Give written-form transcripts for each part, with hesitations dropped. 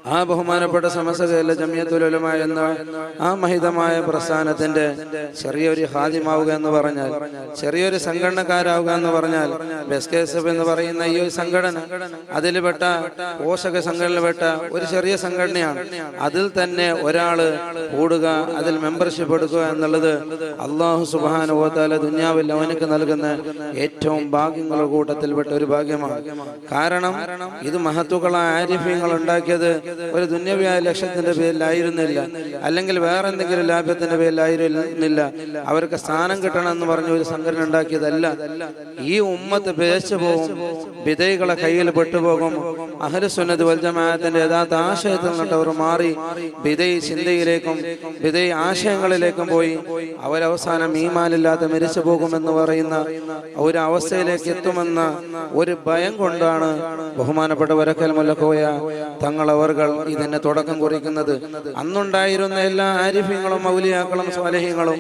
ആ ബഹുമാനപ്പെട്ട സമസ്ത കേരള ജമിയത്തുൽ ഉലമ എന്ന ആ മഹിതമായ പ്രസ്ഥാനത്തിന്റെ ചെറിയൊരു ഹാദിമാവുക എന്ന് പറഞ്ഞാൽ, ചെറിയൊരു സംഘടനക്കാരാവുക എന്ന് പറഞ്ഞാൽ, ബെസ്കേസഫ് എന്ന് പറയുന്ന ഈ ഒരു സംഘടന അതിൽപ്പെട്ട പോഷക സംഘടനയിൽപ്പെട്ട ഒരു ചെറിയ സംഘടനയാണ്. അതിൽ തന്നെ ഒരാള് കൂടുക, അതിൽ മെമ്പർഷിപ്പ് എടുക്കുക എന്നുള്ളത് അല്ലാഹു സുബ്ഹാനഹു വ തആല ദുനിയാവിൽ അവനക്ക് നൽകുന്ന ഏറ്റവും ഭാഗ്യങ്ങളുടെ കൂട്ടത്തിൽപ്പെട്ട ഒരു ഭാഗ്യമാണ്. കാരണം ഇത് മഹത്തുക്കളായ ആരിഫ്യങ്ങൾ ഉണ്ടാക്കിയത് ഒരു ദുന്യവിയായ ലക്ഷ്യത്തിന്റെ പേരിലായിരുന്നില്ല, അല്ലെങ്കിൽ വേറെ എന്തെങ്കിലും ലാഭ്യത്തിന്റെ പേരിലായിരുന്നില്ല. അവർക്ക് സ്ഥാനം കിട്ടണം എന്ന് പറഞ്ഞ ഒരു സംഘടന ഉണ്ടാക്കിയതല്ല. ഈ ഉമ്മത്ത് പേച്ചു പോകും, ബിദഅകളെ കയ്യിൽ പെട്ടുപോകും. അഹ്ലുസുന്നത്ത് വൽ ജമാഅത്തിന്റെ യഥാർത്ഥ ആശയത്തിൽ നിന്നവർ മാറി ബിദഅ ചിന്തയിലേക്കും ബിദഅ ആശയങ്ങളിലേക്കും പോയി അവരവസാനം ഈമാനില്ലാതെ മരിച്ചു പോകുമെന്ന് പറയുന്ന ഒരു അവസ്ഥയിലേക്ക് എത്തുമെന്ന ഒരു ഭയം കൊണ്ടാണ് ബഹുമാനപ്പെട്ട വരക്കൽ മുല്ലക്കോയ തങ്ങളവർകൾ ഇതിന് തുടക്കം കുറിക്കുന്നത്. അന്നുണ്ടായിരുന്ന എല്ലാ ആരിഫ്യങ്ങളും മൗലിയാക്കളും സ്വാലിഹീങ്ങളും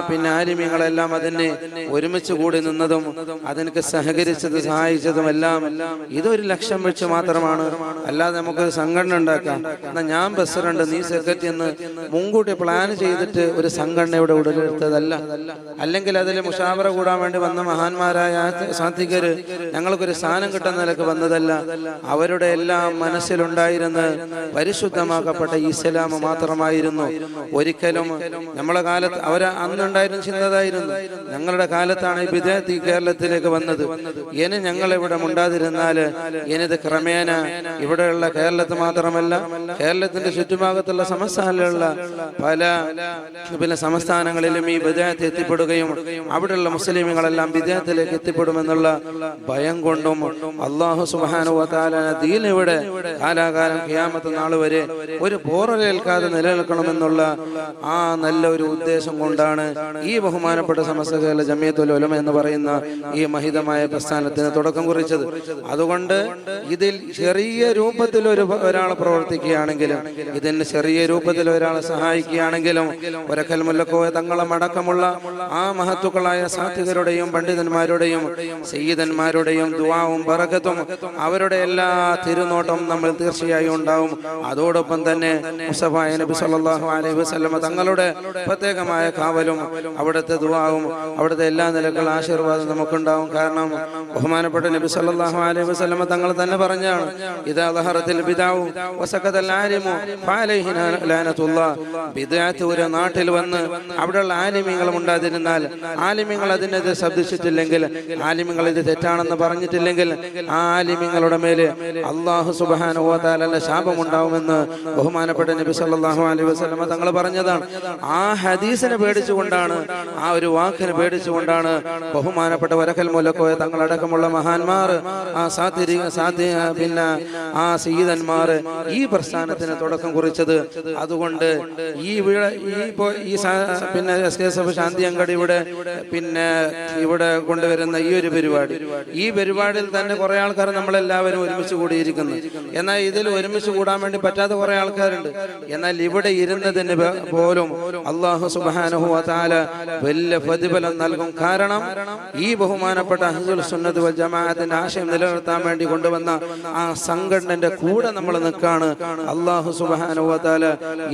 പിന്നെ ആലിമ്യങ്ങളെല്ലാം അതിനെ ഒരുമിച്ച് കൂടി നിന്നതും അതിനൊക്കെ സഹകരിച്ചത് സഹായിച്ചതും എല്ലാം ഇതൊരു ലക്ഷ്യം വെച്ച് മാത്രമാണ്. അല്ലാതെ നമുക്ക് സംഘടന ഉണ്ടാക്കാം, എന്നാൽ ഞാൻ പ്രസിഡന്റ് നീ സെക്രട്ടറി എന്ന് മുൻകൂട്ടി പ്ലാൻ ചെയ്തിട്ട് ഒരു സംഘടനയുടെ ഉടലെടുത്തതല്ല. അല്ലെങ്കിൽ അതിൽ മുഷാവറ കൂടാൻ വേണ്ടി വന്ന മഹാന്മാരായ സാത്വികര് ഞങ്ങൾക്കൊരു സ്ഥാനം കിട്ടുന്ന നിലക്ക് വന്നതല്ല. അവരുടെ എല്ലാം മനസ്സിലുണ്ടായിരുന്ന പരിശുദ്ധമാക്കപ്പെട്ട ഇസ്ലാം മാത്രമായിരുന്നു. ഒരിക്കലും നമ്മളെ കാലത്ത് അന്നുണ്ടായിരുന്ന ചിന്തതായിരുന്നു, ഞങ്ങളുടെ കാലത്താണ് ഈ ബിദഅത്ത് കേരളത്തിലേക്ക് വന്നത്, ഇനി ഞങ്ങൾ ഇവിടെ മുണ്ടാതിരുന്നാല് ഇനിത് ക്രമേണ ഇവിടെയുള്ള കേരളത്തിൽ മാത്രമല്ല കേരളത്തിന്റെ ചുറ്റുഭാഗത്തുള്ള സംസ്ഥാനങ്ങളിലുള്ള പല സംസ്ഥാനങ്ങളിലും ഈ ബിദഅത്ത് എത്തിപ്പെടുകയും അവിടെയുള്ള മുസ്ലിമുകളെല്ലാം ബിദഅത്തിലേക്ക് എത്തിപ്പെടുമെന്നുള്ള ഭയം കൊണ്ടും അല്ലാഹു സുബ്ഹാനഹു വ തആല ദീൻ ഇവിടെ കാലാകാലം ഖിയാമത്ത് നാൾ വരെ ഒരു പോറലേൽക്കാതെ നിലനിൽക്കണമെന്നുള്ള ആ നല്ല ഒരു ഉദ്ദേശം കൊണ്ടാണ് ഈ ബഹുമാനപ്പെട്ട സമസ്ത കേരള ജമിയത്തുൽ ഉലമ എന്ന് പറയുന്ന ഈ മഹിതമായ പ്രസ്ഥാനത്തിന് തുടക്കം കുറിച്ചത്. അതുകൊണ്ട് ഇതിൽ ചെറിയ രൂപത്തിൽ ഒരാൾ പ്രവർത്തിക്കുകയാണെങ്കിലും, ഇതിന് ചെറിയ രൂപത്തിൽ ഒരാളെ സഹായിക്കുകയാണെങ്കിലും, വരക്കൽ മുല്ലക്കോയ തങ്ങളും അടക്കമുള്ള ആ മഹത്തുക്കളായ സാത്വികരുടെയും പണ്ഡിതന്മാരുടെയും സയ്യിദന്മാരുടെയും ദുആവും ബറകത്തും അവരുടെ എല്ലാ തിരുനോട്ടം നമ്മൾ തീർച്ചയായും ഉണ്ടാവും. അതോടൊപ്പം തന്നെ മുസ്തഫ നബി സല്ലല്ലാഹു അലൈഹി വസല്ലം തങ്ങളുടെ പ്രത്യേകമായ കാവലും അവിടുത്തെ ദുആവും അവിടുത്തെ എല്ലാ നിലക്കുള്ള ആശീർവാദം നമുക്കുണ്ടാവും. കാരണം ബഹുമാനപ്പെട്ട നബി സല്ലല്ലാഹു അലൈഹി വസല്ലം തങ്ങൾ തന്നെ പറഞ്ഞാണ്, ഇദാ ദഹറത്തിൽ ബിദഅഉ വസഖതൽ ആലിമു ഫഅലൈഹി ലഅനത്തുല്ലാഹ്. ബിദഅത്ത് ഒരു നാട്ടിൽ വന്ന് അവിടെയുള്ള ആലിമീങ്ങളും ഉണ്ടാതിരുന്നാൽ, ആലിമീങ്ങൾ അതിനെതിരെ ശബ്ദിച്ചിട്ടില്ലെങ്കിൽ, ആലിമീങ്ങൾ ഇത് തെറ്റാണെന്ന് പറഞ്ഞിട്ടില്ലെങ്കിൽ ആ ആലിമീങ്ങളുടെ മേലെ അല്ലാഹു സുബ്ഹാനഹു വ തആലയുടെ ശാപം ഉണ്ടാവുമെന്ന് ബഹുമാനപ്പെട്ട നബി സല്ലല്ലാഹു അലൈഹി വസല്ലം തങ്ങൾ പറഞ്ഞതാണ്. ആ ഹദീസിനെ പേടിച്ചുകൊണ്ടാണ്, ആ ഒരു വാക്കിനെ പേടിച്ചുകൊണ്ടാണ് ബഹുമാനപ്പെട്ട വരക്കൽ മുല്ലക്കോയ തങ്ങളടക്കമുള്ള മഹാന്മാർ, ആ പിന്നെ ആ സയ്യിദന്മാർ ഈ പ്രസ്ഥാനത്തിന് തുടക്കം കുറിച്ചത്. അതുകൊണ്ട് പിന്നെ എസ്കേഎസ്എഫ് ശാന്തി അങ്കടി ഇവിടെ കൊണ്ടുവരുന്ന ഈ പരിപാടിയിൽ തന്നെ കുറെ ആൾക്കാർ നമ്മളെല്ലാവരും ഒരുമിച്ച് കൂടിയിരിക്കുന്നു. എന്നാൽ ഇതിൽ ഒരുമിച്ച് കൂടാൻ വേണ്ടി പറ്റാത്ത കുറെ ആൾക്കാരുണ്ട്. എന്നാൽ ഇവിടെ ഇരുന്നതിന് പോലും അല്ലാഹു സുബ്ഹാനഹു വ തആല വലിയ പ്രതിഫലം നൽകും. കാരണം ഈ ബഹുമാനപ്പെട്ട അഹ്ലുൽ സുന്നത്ത് വൽ ജമാഅത്തിന്റെ ആശയം നിലനിർത്താൻ വേണ്ടി കൊണ്ടുവന്ന ആ സംഘടനയുടെ കൂടെ നമ്മൾ നിൽക്കാണ്. അല്ലാഹു സുബ്ഹാനഹു വ തആല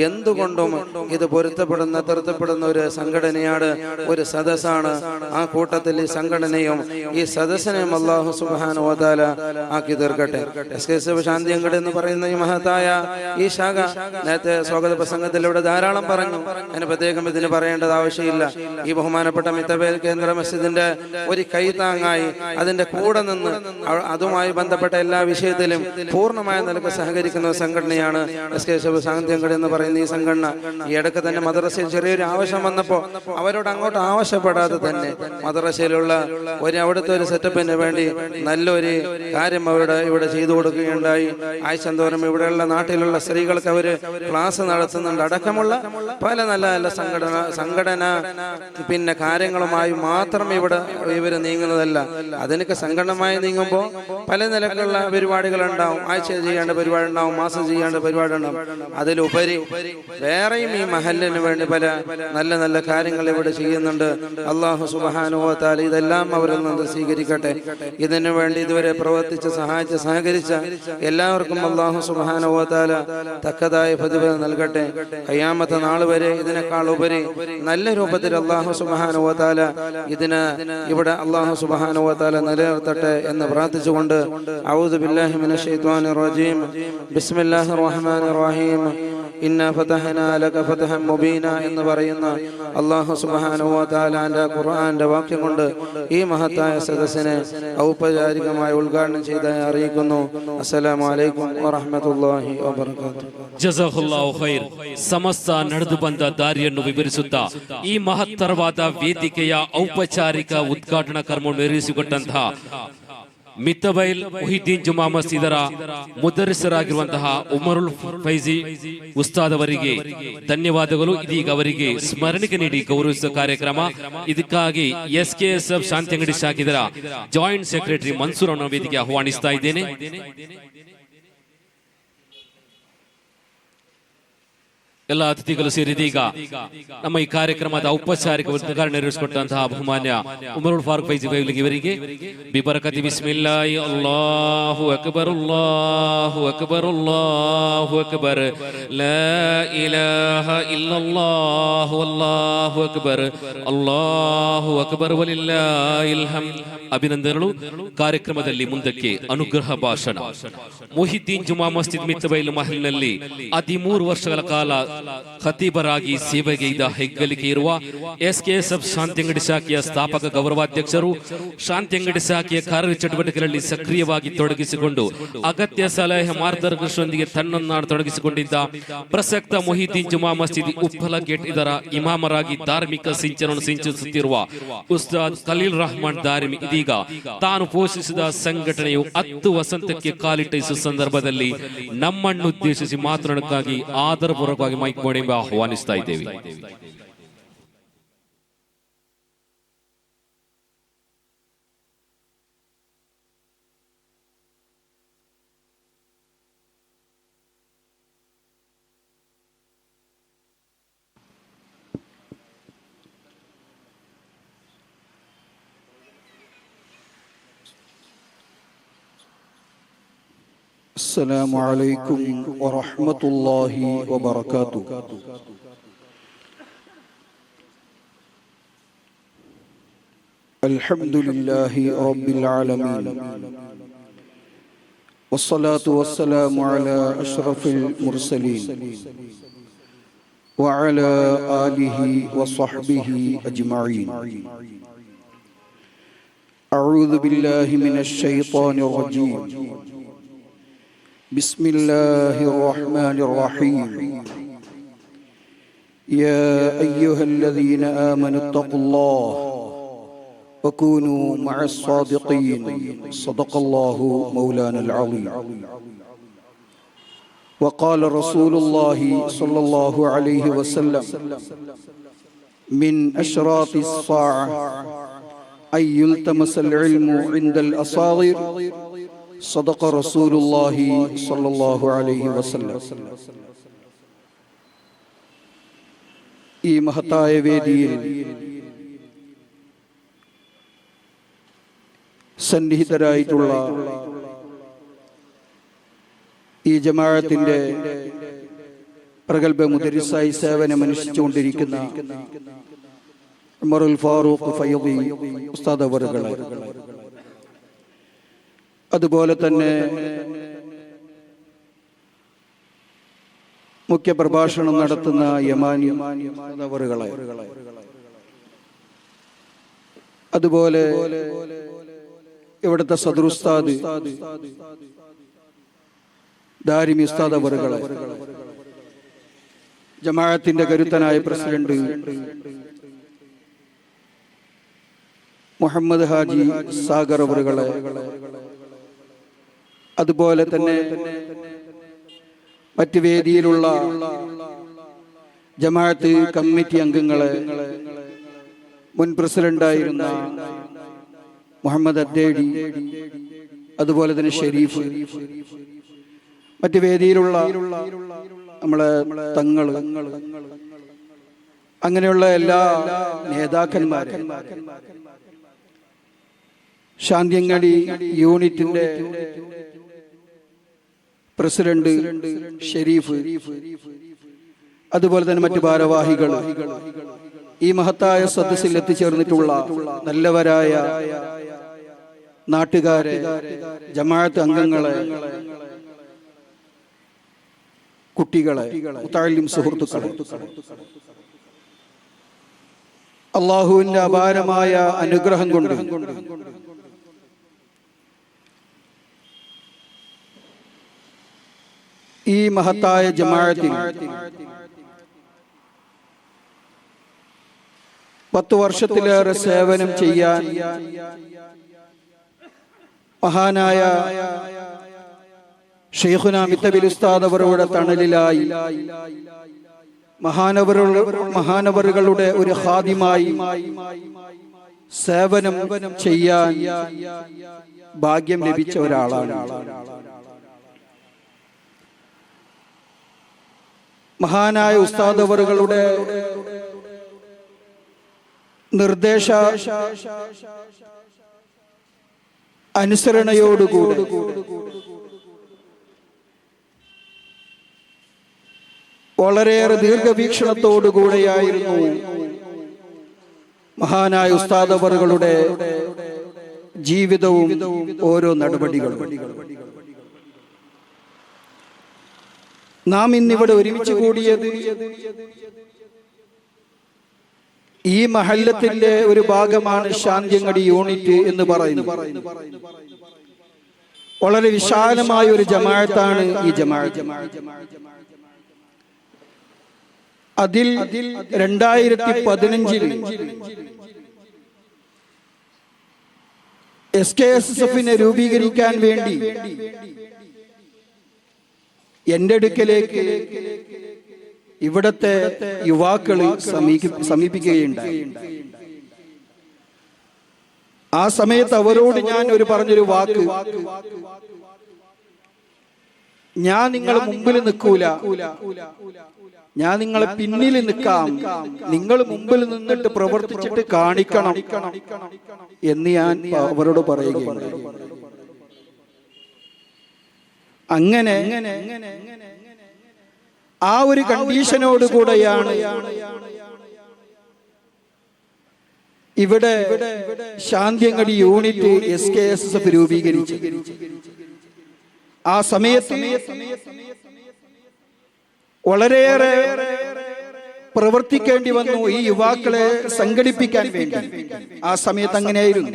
എന്തുകൊണ്ടും ഇത് പൊരുത്തപ്പെടുന്ന ഒരു സംഘടനയാണ്, ഒരു സദസ്സാണ്. ആ കൂട്ടത്തിൽ ഈ സംഘടനയും ഈ സദസ്സിനെയും അല്ലാഹു സുബ്ഹാനഹു വ തആല ആക്കി തീർക്കട്ടെ. എസ്കേഎസ്എഫ് ശാന്തി അങ്കടി എന്ന് പറയുന്ന ഈ മഹത്തായ ഈ ശാഖ നേരത്തെ സ്വാഗത പ്രസംഗത്തിലൂടെ ധാരാളം പറഞ്ഞു, അതിന് പ്രത്യേകം ഇതിന് പറയേണ്ടത് ആവശ്യമില്ല. ഈ ബഹുമാനപ്പെട്ട മിത്തബേൽ കേന്ദ്ര മസ്ജിദിന്റെ ഒരു കൈത്താങ്ങായി അതിന്റെ കൂടെ നിന്ന് അതുമായി ബന്ധപ്പെട്ട എല്ലാ വിഷയത്തിലും പൂർണ്ണമായ നിലക്ക് സഹകരിക്കുന്ന സംഘടനയാണ് എസ്കേഎസ്എഫ് ശാന്തി അങ്കടി എന്ന് പറയുന്ന ഈ സംഘടന. ഈ ഇടയ്ക്ക് തന്നെ മദ്രസയിൽ ചെറിയൊരു ആവശ്യം വന്നപ്പോൾ അവരോട് അങ്ങോട്ട് ആവശ്യപ്പെടാതെ തന്നെ മദ്രസയിലുള്ള അവിടുത്തെ ഒരു സെറ്റപ്പിന് വേണ്ടി നല്ലൊരു കാര്യം ഇവിടെ ചെയ്തു കൊടുക്കുകയുണ്ടായി. ആഴ്ചന്തോറും ഇവിടെയുള്ള നാട്ടിലുള്ള സ്ത്രീകൾക്ക് അവര് ക്ലാസ് നടത്തുന്നുണ്ട്. അടക്കമുള്ള പല നല്ല നല്ല സംഘടന പിന്നെ കാര്യങ്ങളുമായി മാത്രം ഇവര് നീങ്ങുന്നതല്ല. അതിനൊക്കെ സംഘടനമായി നീങ്ങുമ്പോൾ പല നിലക്കുള്ള പരിപാടികൾ ഉണ്ടാവും. ആഴ്ച ചെയ്യേണ്ട പരിപാടി ഉണ്ടാവും, മാസം ചെയ്യേണ്ട പരിപാടി ഉണ്ടാവും. അതിലുപരി വേറെയും ഈ മഹല്ലിന് വേണ്ടി പല നല്ല നല്ല കാര്യങ്ങൾ ഇവിടെ ചെയ്യുന്നുണ്ട്. അല്ലാഹു സുബ്ഹാനഹു വ തആല ഇതെല്ലാം അവരിൽ നിന്ന് സ്വീകരിക്കട്ടെ. ഇതിനു വേണ്ടി ഇതുവരെ പ്രവർത്തിച്ച് സഹായിച്ച് സഹകരിച്ച എല്ലാവർക്കും എല്ലാവർക്കും അല്ലാഹു സുബ്ഹാനഹു വ തആല തക്കതായ പ്രതിഫലം നൽകട്ടെ. ഖിയാമത്ത് നാൾ വരെ ഇതിനേക്കാൾ ഉപരി നല്ല രൂപത്തിൽ അല്ലാഹു സുബ്ഹാനഹു വ തആല ഇതിനെ ഇവിടെ അല്ലാഹു സുബ്ഹാനഹു വ തആല നിലനിർത്തട്ടെ എന്ന് പ്രാർത്ഥിച്ചുകൊണ്ട് അഊദു ബില്ലാഹി മിനശ് ശൈത്വാനിർ റജീം ബിസ്മില്ലാഹിർ റഹ്മാനിർ റഹീം ഇന്നാ ഫതഹ്നാ ലക ഫതഹൻ മുബീന എന്ന് പറയുന്ന അല്ലാഹു സുബ്ഹാനഹു വ തആലാന്റെ ഖുർആന്റെ വാക്യം കൊണ്ട് ഈ മഹത്തായ സദസ്സിനെ ഔപചാരികമായി ഉദ്ഘാടനം ചെയ്തതായി അറിയിക്കുന്നു. അസ്സലാമു അലൈക്കും വറഹ്മത്തുള്ളാഹി ವಬರಕಾತುಹು. ಜಜಾಕುಲ್ಲಾಹು ಖೈರ್. ಸಮಸ್ತ ನಡೆದು ಬಂದ ದಾರಿಯನ್ನು ವಿವರಿಸುತ್ತಾ ಈ ಮಹತ್ತರವಾದ ವೇದಿಕೆಯ ಔಪಚಾರಿಕ ಉದ್ಘಾಟನಾ ಕರ್ಮ ನೆರವೇರಿಸಿಕೊಟ್ಟಂತಹ ಮಿತ್ತಬೈಲ್ ಮುಹಿದ್ದೀನ್ ಜುಮಾ ಮಸ್ಜಿದರ ಮುದರಿಸರಾಗಿರುವಂತಹ ಉಮರುಲ್ ಫೈಜಿ ಉಸ್ತಾದ್ ಅವರಿಗೆ ಧನ್ಯವಾದಗಳು. ಇದೀಗ ಅವರಿಗೆ ಸ್ಮರಣಿಕೆ ನೀಡಿ ಗೌರವಿಸುವ ಕಾರ್ಯಕ್ರಮ. ಇದಕ್ಕಾಗಿ SKSF ಶಾಂತಿಯಂಗಡಿ ಶಾಖೆದರ ಜಾಯಿಂಟ್ ಸೆಕ್ರೆಟರಿ ಮನ್ಸೂರ್ ಅವರ ವೇದಿಕೆ ಆಹ್ವಾನಿಸ್ತಾ ಇದ್ದೇನೆ. ಎಲ್ಲ ಅತಿಥಿಗಳು ಸೇರಿದೀಗ ನಮ್ಮ ಈ ಕಾರ್ಯಕ್ರಮದ ಔಪಚಾರಿಕ ಉದ್ಘಾಟನೆ ನೆರವೇರಿಸಿಕೊಟ್ಟಂತಹ ಬಹುಮಾನ್ಯ ಉಮರುಲ್ ಫಾರೂಕ್ ಫೈಜಿ ಇವರಿಗೆ ಬಿಬರಕತಿ ಬಿಸ್ಮಿಲ್ಲಾಹಿ ಅಲ್ಲಾಹು ಅಕ್ಬರ್ ಅಲ್ಲಾಹು ಅಕ್ಬರ್ ಅಲ್ಲಾಹು ಅಕ್ಬರ್ ಲಾ ಇಲಾಹ ಇಲ್ಲಲ್ಲಾಹು ಅಲ್ಲಾಹು ಅಕ್ಬರ್ ವಲಿಲ್ಲಾಹಿಲ್ ಹಮ್ದ್. ಅಭಿನಂದನೆಗಳು. ಕಾರ್ಯಕ್ರಮದಲ್ಲಿ ಮುಂದಕ್ಕೆ ಅನುಗ್ರಹ ಭಾಷಣ. ಮುಹಿದ್ದೀನ್ ಜುಮಾ ಮಸ್ಜಿದ್ ಮಿತ್ತಬೈಲ್ ಮಹಲ್ನಲ್ಲಿ 13 ವರ್ಷಗಳ ಕಾಲ ಖತೀಬರಾಗಿ ಸೇವೆಗೈದ ಹೆಗ್ಗಳಿಕೆ ಇರುವ SKSF ಶಾಂತಿಯಂಗಡಿ ಶಾಖೆಯ ಸ್ಥಾಪಕ ಗೌರವಾಧ್ಯಕ್ಷರು, ಶಾಂತಿಯಂಗಡಿ ಶಾಖೆಯ ಕಾರ್ಯಚಟುವಟಿಕೆಗಳಲ್ಲಿ ಸಕ್ರಿಯವಾಗಿ ತೊಡಗಿಸಿಕೊಂಡು ಅಗತ್ಯ ಸಲಹೆ ಮಾರ್ಗದರ್ಶನದೊಂದಿಗೆ ತನ್ನನ್ನು ತೊಡಗಿಸಿಕೊಂಡಿದ್ದ ಪ್ರಸಕ್ತ ಮುಹಿದ್ದೀನ್ ಜುಮಾ ಮಸ್ಜಿದ್ ಉಪ್ಪಲ ಗೇಟ್ ಇದರ ಇಮಾಮರಾಗಿ ಧಾರ್ಮಿಕ ಸಿಂಚನವನ್ನು ಸಿಂಚಿಸುತ್ತಿರುವ ಉಸ್ತಾದ್ ಖಲೀಲ್ ರಹಮಾನ್ ದಾರಿಮಿ ಇದೀಗ ತಾನು ಪೋಷಿಸಿದ ಸಂಘಟನೆಯು 10 ವಸಂತಕ್ಕೆ ಕಾಲಿಟ್ಟಿಸುವ ಸಂದರ್ಭದಲ್ಲಿ ನಮ್ಮನ್ನು ಉದ್ದೇಶಿಸಿ ಮಾತನಾಡಕ್ಕಾಗಿ ಆದರಪೂರ್ವಕವಾಗಿ ಮೈಕ್ ಮಾಡಿ ಆಹ್ವಾನಿಸ್ತಾ ಇದ್ದೇವೆ. السلام عليكم ورحمة الله وبركاته. الحمد لله رب العالمين والصلاة والسلام على أشرف المرسلين وعلى آله وصحبه أجمعين. أعوذ بالله من الشيطان الرجيم. بسم الله الرحمن الرحيم. يا أيها الذين آمنوا اتقوا الله وكونوا مع الصادقين. صدق الله مولانا العظيم. وقال رسول الله صلى الله عليه وسلم من أشراط الساعة أن يلتمس العلم عند الأصاغر. صدق رسول الله صلى الله عليه وسلم. ഈ മഹത്തായ വേദിയിൽ സന്നിഹിതരായിട്ടുള്ള ഈ ജമാഅത്തിന്റെ പ്രഗൽഭ മുദരിസായി സേവനമനുഷ്ഠിച്ചുകൊണ്ടിരിക്കുന്ന ഉമറുൽ ഫാറൂഖ് ഫൈദി ഉസ്താദ് അവറുകളെ, അതുപോലെ തന്നെ മുഖ്യ പ്രഭാഷണം നടത്തുന്ന യമാനി അവറുകളെ, അതുപോലെ ഇവിടുത്തെ സദറുസ്താദ് ദാരിമി ഉസ്താദ് അവറുകളെ, ജമാഅത്തിന്റെ കരുത്തനായ പ്രസിഡന്റ് മുഹമ്മദ് ഹാജി സാഗർ അവറുകളെ, അതുപോലെ തന്നെ മറ്റ് വേദിയിലുള്ള ജമാഅത്ത് കമ്മിറ്റി അംഗങ്ങളെ, മുൻ പ്രസിഡന്റായിരുന്ന മുഹമ്മദ് അദ്ദേടി, അതുപോലെ തന്നെ ഷെരീഫ്, മറ്റ് വേദിയിലുള്ള നമ്മളെ തങ്ങള്, അങ്ങനെയുള്ള എല്ലാ നേതാക്കന്മാരും, ശാന്തിയങ്ങാടി യൂണിറ്റിന്റെ പ്രസിഡന്റ് ഷെരീഫ്, അതുപോലെ തന്നെ മറ്റു ഭാരവാഹികൾ, ഈ മഹത്തായ സദസ്സിൽ എത്തിച്ചേർന്നിട്ടുള്ള നല്ലവരായ നാട്ടുകാരെ, ജമാഅത്ത് അംഗങ്ങളെ, കുട്ടികളെ, മുത്തഅല്ലിം സുഹൃത്തുക്കളെ, അല്ലാഹുവിന്റെ അപാരമായ അനുഗ്രഹം കൊണ്ട് ഈ മഹത്തായ ജമാഅത്തിൽ 10 വർഷത്തിലേറെ സേവനം ചെയ്യാൻ മഹാനായ ഷെയ്ഖുനാ മിത്തബിൽ ഉസ്താദ് അവരുടെ തണലിലായി മഹാനവറുകളുടെ ഒരു ഖാദിമായി സേവനം ചെയ്യാൻ ഭാഗ്യം ലഭിച്ച ഒരാളാണ്. മഹാനായ ഉസ്താദ് അവറുകളുടെ നിർദ്ദേശ അനുസരണയോടുകൂടി വളരെയേറെ ദീർഘവീക്ഷണത്തോടുകൂടെയായിരുന്നു മഹാനായ ഉസ്താദ് അവറുകളുടെ ജീവിതവും ഓരോ നടപടികളും. നാം ഇന്നിവിടെ ഒരുമിച്ച് കൂടിയത് ഈ മഹല്ലത്തിന്റെ ഒരു ഭാഗമാണ് ശാന്തിയങ്ങടി യൂണിറ്റ് എന്ന് പറയുന്നത്. വളരെ വിശാലമായ ഒരു ജമാഅത്താണ് ഈ ജമാഅത്ത്. അതിൽ 2015 SKSSF-നെ രൂപീകരിക്കാൻ വേണ്ടി എന്റെ അടുക്കലേക്ക് ഇവിടത്തെ യുവാക്കൾ സമീപിക്കുകയുണ്ടായി. ആ സമയത്ത് അവരോട് ഞാൻ പറഞ്ഞൊരു വാക്ക്, ഞാൻ നിങ്ങളെ മുമ്പിൽ നിൽക്കൂല, ഞാൻ നിങ്ങളെ പിന്നിൽ നിൽക്കാം, നിങ്ങൾ മുമ്പിൽ നിന്നിട്ട് പ്രവർത്തിച്ചിട്ട് കാണിക്കണം എന്ന് ഞാൻ അവരോട് പറയുകയുണ്ടായി. അങ്ങനെ ആ ഒരു കണ്ടീഷനോട് കൂടെയാണ് ഇവിടെ ശാന്തിയങ്ങടി യൂണിറ്റ് SKSSF രൂപീകരിച്ചത്. ആ സമയത്ത് വളരെയേറെ പ്രവർത്തിക്കേണ്ടി വന്നു ഈ യുവാക്കളെ സംഘടിപ്പിക്കാൻ വേണ്ടി. ആ സമയത്ത് അങ്ങനെയായിരുന്നു.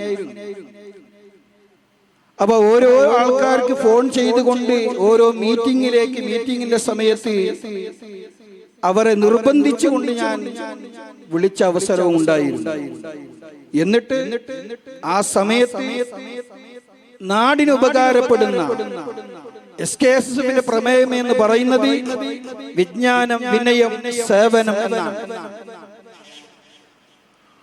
അപ്പൊ ഓരോ ആൾക്കാർക്ക് ഫോൺ ചെയ്തുകൊണ്ട് ഓരോ മീറ്റിംഗിന്റെ സമയത്ത് അവരെ നിർബന്ധിച്ചുകൊണ്ട് ഞാൻ വിളിച്ച അവസരവും ഉണ്ടായിരുന്നു. എന്നിട്ട് ആ സമയത്ത് നാടിന് ഉപകാരപ്പെടുന്ന SKSSF-ന്റെ പ്രമേയം എന്ന് പറയുന്നത് വിജ്ഞാനം, വിനയം, സേവനം എന്നാണ്.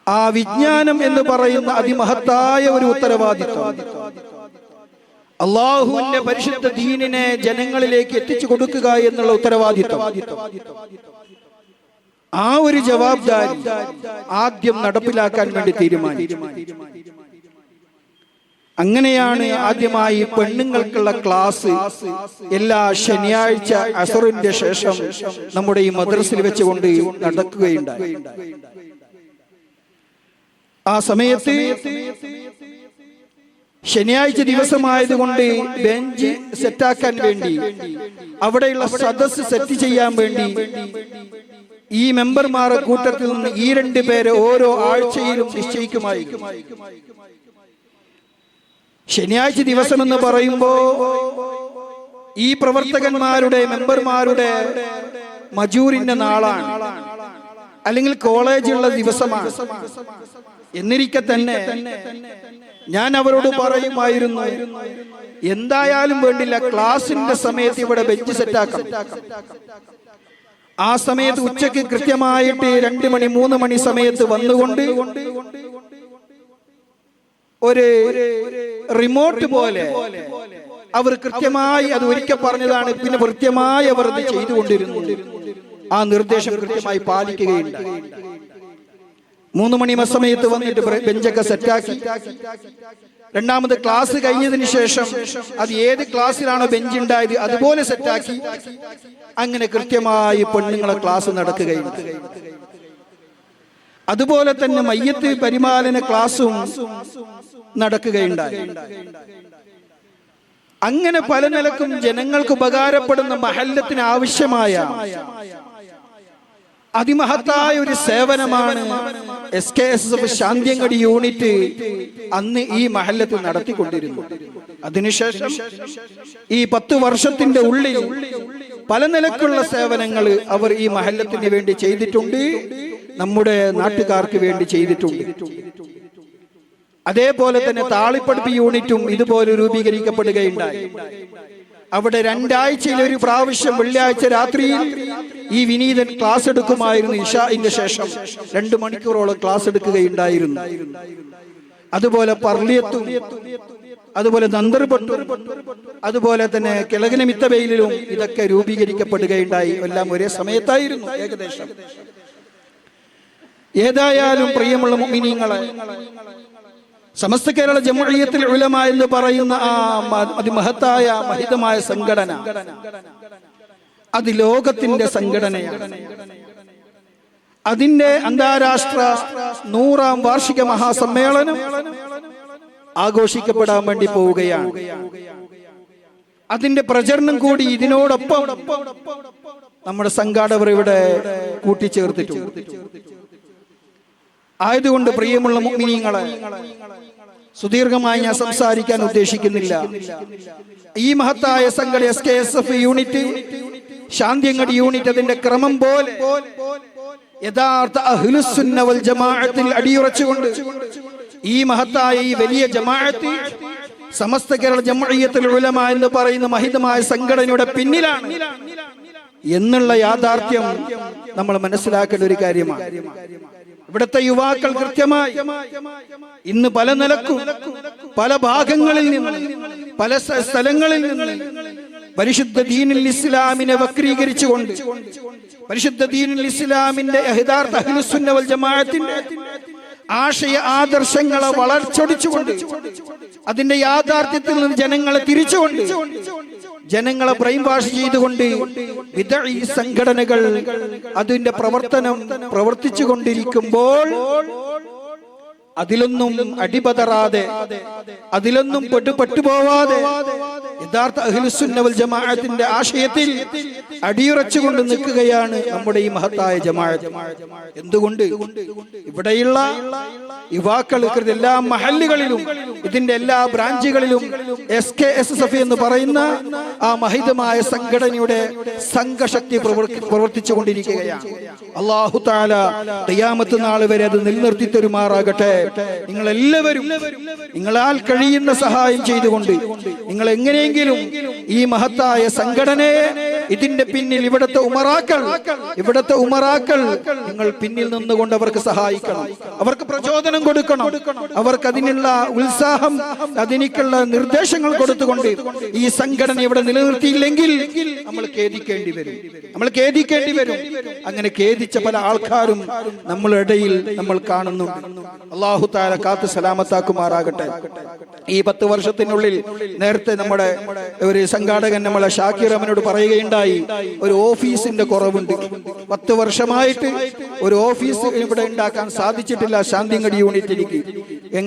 ആ വിജ്ഞാനം എന്ന് പറയുന്ന അതിമഹത്തായ ഒരു ഉത്തരവാദിത്വം, അല്ലാഹുവിന്റെ പരിശുദ്ധ ദീനിനെ ജനങ്ങളിലേക്ക് എത്തിച്ചു കൊടുക്കുക എന്നുള്ള ഉത്തരവാദിത്വം, ആ ഒരു ജവാബ്ദാരി ആദ്യം നടപ്പിലാക്കാൻ വേണ്ടി തീരുമാനിച്ചു. അങ്ങനെയാണ് ആദ്യമായി പെണ്ണുങ്ങൾക്കുള്ള ക്ലാസ് എല്ലാ ശനിയാഴ്ച അസറിന്റെ ശേഷം നമ്മുടെ ഈ മദ്രസയിൽ വെച്ചുകൊണ്ട് നടക്കുകയുണ്ടായി. ആ സമയത്ത് ശനിയാഴ്ച ദിവസമായതുകൊണ്ട് ബെഞ്ച് സെറ്റാക്കാൻ വേണ്ടി, അവിടെയുള്ള സദസ്സ് സെറ്റ് ചെയ്യാൻ വേണ്ടി ഈ മെമ്പർമാരുടെ കൂട്ടത്തിൽ നിന്ന് ഈ 2 പേരെ ഓരോ ആഴ്ചയിലും നിശ്ചയിക്കുമായിരുന്നു. ശനിയാഴ്ച ദിവസം എന്ന് പറയുമ്പോ ഈ പ്രവർത്തകന്മാരുടെ, മെമ്പർമാരുടെ മജൂറിന്റെ നാളാണ്, അല്ലെങ്കിൽ കോളേജുള്ള ദിവസമാണ്. എന്നിരിക്കെ തന്നെ ഞാൻ അവരോട് പറയുമായിരുന്നു, എന്തായാലും വേണ്ടില്ല, ക്ലാസിന്റെ സമയത്ത് ഇവിടെ ബെഞ്ച് സെറ്റാക്കാം. ആ സമയത്ത് ഉച്ചയ്ക്ക് കൃത്യമായിട്ട് 2 മണി 3 മണി സമയത്ത് വന്നുകൊണ്ട് ഒരു റിമോട്ട് പോലെ അവർ കൃത്യമായി, അത് ഒരിക്കൽ പറഞ്ഞതാണ്, പിന്നെ കൃത്യമായി അവർ അത് ചെയ്തുകൊണ്ടിരുന്നു. ആ നിർദ്ദേശം കൃത്യമായി പാലിക്കുകയുണ്ടായി. 3 മണി സമയത്ത് വന്നിട്ട് ബെഞ്ചൊക്കെ സെറ്റാക്കി രണ്ടാമത് ക്ലാസ് കഴിഞ്ഞതിന് ശേഷം അത് ഏത് ക്ലാസ്സിലാണോ ബെഞ്ച് ഉണ്ടായത് അതുപോലെ സെറ്റാക്കി അങ്ങനെ കൃത്യമായി പെണ്ണുങ്ങളെ ക്ലാസ് നടക്കുകയുണ്ട്. അതുപോലെ തന്നെ മയ്യത്ത് പരിപാലന ക്ലാസും നടക്കുകയുണ്ടായി. അങ്ങനെ പല നിലക്കും ജനങ്ങൾക്ക് ഉപകാരപ്പെടുന്ന മഹല്ലത്തിന് ആവശ്യമായ അതിമഹത്തായ ഒരു സേവനമാണ് SKSF ശാന്തിയങ്ങടി യൂണിറ്റ് അന്ന് ഈ മഹല്ലത്തിൽ നടത്തിക്കൊണ്ടിരുന്നു. അതിനുശേഷം ഈ 10 വർഷത്തിന്റെ ഉള്ളിൽ പല നിലക്കുള്ള സേവനങ്ങൾ അവർ ഈ മഹല്ലത്തിന് വേണ്ടി ചെയ്തിട്ടുണ്ട്, നമ്മുടെ നാട്ടുകാർക്ക് വേണ്ടി ചെയ്തിട്ടുണ്ട്. അതേപോലെ തന്നെ താളിപ്പടുപ്പ് യൂണിറ്റും ഇതുപോലെ രൂപീകരിക്കപ്പെടുകയുണ്ടായി. അവിടെ 2 ആഴ്ചയിൽ ഒരു പ്രാവശ്യം വെള്ളിയാഴ്ച രാത്രിയിൽ ഈ വിനീതൻ ക്ലാസ് എടുക്കുമായിരുന്നു. ഇശാഇന്റെ ശേഷം 2 മണിക്കൂറോളം ക്ലാസ് എടുക്കുകയുണ്ടായിരുന്നു. അതുപോലെ പർലിയത്തും അതുപോലെ നന്ദർപട്ടും അതുപോലെ തന്നെ കിളകനമിത്തബയിലും ഇതൊക്കെ രൂപീകരിക്കപ്പെടുകയുണ്ടായി. എല്ലാം ഒരേ സമയത്തായിരുന്നു ഏകദേശം. ഏതായാലും പ്രിയമുള്ള മുഅ്മിനീങ്ങളെ, സമസ്ത കേരള ജംഇയ്യത്തുൽ ഉലമ എന്ന് പറയുന്ന ആ അതിമഹത്തായ മഹിതമായ സംഘടന അത് ലോകത്തിന്റെ സംഘടനയാണ്. അതിന്റെ അന്താരാഷ്ട്ര 100ാം വാർഷിക മഹാസമ്മേളനം ആഘോഷിക്കപ്പെടാൻ വേണ്ടി പോവുകയാണ്. അതിന്റെ പ്രചരണം കൂടി ഇതിനോടൊപ്പം നമ്മുടെ സംഘാടകർ ഇവിടെ കൂട്ടിച്ചേർത്തിട്ടുണ്ട്. ആയതുകൊണ്ട് പ്രിയമുള്ള മുഅ്മിനീങ്ങളെ, സുദീർഘമായി ഞാൻ സംസാരിക്കാൻ ഉദ്ദേശിക്കുന്നില്ല. ഈ മഹത്തായ സംഘടന SKSF യൂണിറ്റ്, ശാന്തിയങ്ങടി യൂണിറ്റ് അതിന്റെ ക്രമം പോലെ യഥാർത്ഥ അഹ്ലുസുന്ന വൽ ജമാഅത്തിൽ അടിയുറച്ചുകൊണ്ട് ഈ മഹത്തായ ഈ വലിയ ജമാഅത്ത് സമസ്ത കേരള ജംഇയ്യത്തുൽ ഉലമ എന്ന് പറയുന്ന മഹിതമായ സംഘടനയുടെ പിന്നിലാണ് എന്നുള്ള യാഥാർത്ഥ്യം നമ്മൾ മനസ്സിലാക്കേണ്ട ഒരു കാര്യമാണ്. ഇവിടുത്തെ യുവാക്കൾ കൃത്യമായി ഇന്ന് പല നിലക്കും പല ഭാഗങ്ങളിൽ നിന്ന് പല സ്ഥലങ്ങളിൽ നിന്ന് പരിശുദ്ധ ദീനുൽ ഇസ്ലാമിനെ വക്രീകരിച്ചുകൊണ്ട് പരിശുദ്ധ ദീനുൽ ഇസ്ലാമിന്റെ യഥാർത്ഥ അഹ്ലുസുന്ന വൽ ജമാഅത്തിന്റെ ആശയ ആദർശങ്ങളെ വളർച്ചൊടിച്ചുകൊണ്ട് അതിന്റെ യാഥാർത്ഥ്യത്തിൽ നിന്ന് ജനങ്ങളെ തിരിച്ചുകൊണ്ട് ജനങ്ങളെ ബ്രെയിൻ വാഷ് ചെയ്തുകൊണ്ട് വിദഈ സംഘടനകൾ അതിന്റെ പ്രവർത്തിച്ചു കൊണ്ടിരിക്കുമ്പോൾ അതിലൊന്നും അടിപതറാതെ അതിലൊന്നും പെട്ടുപോവാതെ യഥാർത്ഥ അഹ്ലുസുന്ന വൽ ജമാഅത്തിന്റെ ആശയത്തിൽ അടിയുറച്ചുകൊണ്ട് നിൽക്കുകയാണ് നമ്മുടെ ഈ മഹത്തായ ജമാഅത്ത്. എന്തുകൊണ്ട്? ഇവിടെയുള്ള യുവാക്കൾ എല്ലാ മഹല്ലുകളിലും ഇതിന്റെ എല്ലാ ബ്രാഞ്ചുകളിലും SKSF എന്ന് പറയുന്ന ആ മഹിതമായ സംഘടനയുടെ സംഘശക്തി പ്രവർത്തിച്ചു കൊണ്ടിരിക്കുകയാണ്. അല്ലാഹു തആല ഖിയാമത്ത് നാൾ വരെ അത് നിലനിർത്തി തരുമാറാകട്ടെ. നിങ്ങൾ എല്ലാവരും നിങ്ങളാൽ കഴിയുന്ന സഹായം ചെയ്തുകൊണ്ട് നിങ്ങൾ എങ്ങനെയെങ്കിലും ഈ മഹത്തായ സംഘടനയെ ഇതിന്റെ പിന്നിൽ ഇവിടുത്തെ ഉമറാക്കൾ നിങ്ങൾ പിന്നിൽ നിന്നുകൊണ്ട് അവർക്ക് സഹായിക്കണം, അവർക്ക് പ്രചോദനം കൊടുക്കണം, അവർക്ക് അതിനുള്ള ഉത്സാഹം അതിനുള്ള നിർദ്ദേശങ്ങൾ കൊടുത്തുകൊണ്ട് ഈ സംഘടന ഇവിടെ നിലനിർത്തിയില്ലെങ്കിൽ നമ്മൾ ഖേദിക്കേണ്ടി വരും. അങ്ങനെ ഖേദിച്ച പല ആൾക്കാരും നമ്മളുടെ ഇടയിൽ നമ്മൾ കാണുന്നുണ്ട്. അല്ലാഹു തആല കാത്ത് സലാമത്താക്കുമാറാകട്ടെ. ഈ 10 വർഷത്തിനുള്ളിൽ നേരത്തെ നമ്മുടെ ഒരു സംഘാടകൻ നമ്മളെ ഷാക്കിർ അഹമ്മദിനോട് പറയുകയുണ്ടായി, ഒരു ഓഫീസിന്റെ കുറവുണ്ട്. 10 വർഷമായിട്ട് ഒരു ഓഫീസ് ഇവിടെ ഉണ്ടാക്കാൻ സാധിച്ചിട്ടില്ല ശാന്തിയങ്ങടി യൂണിറ്റിലേക്ക്.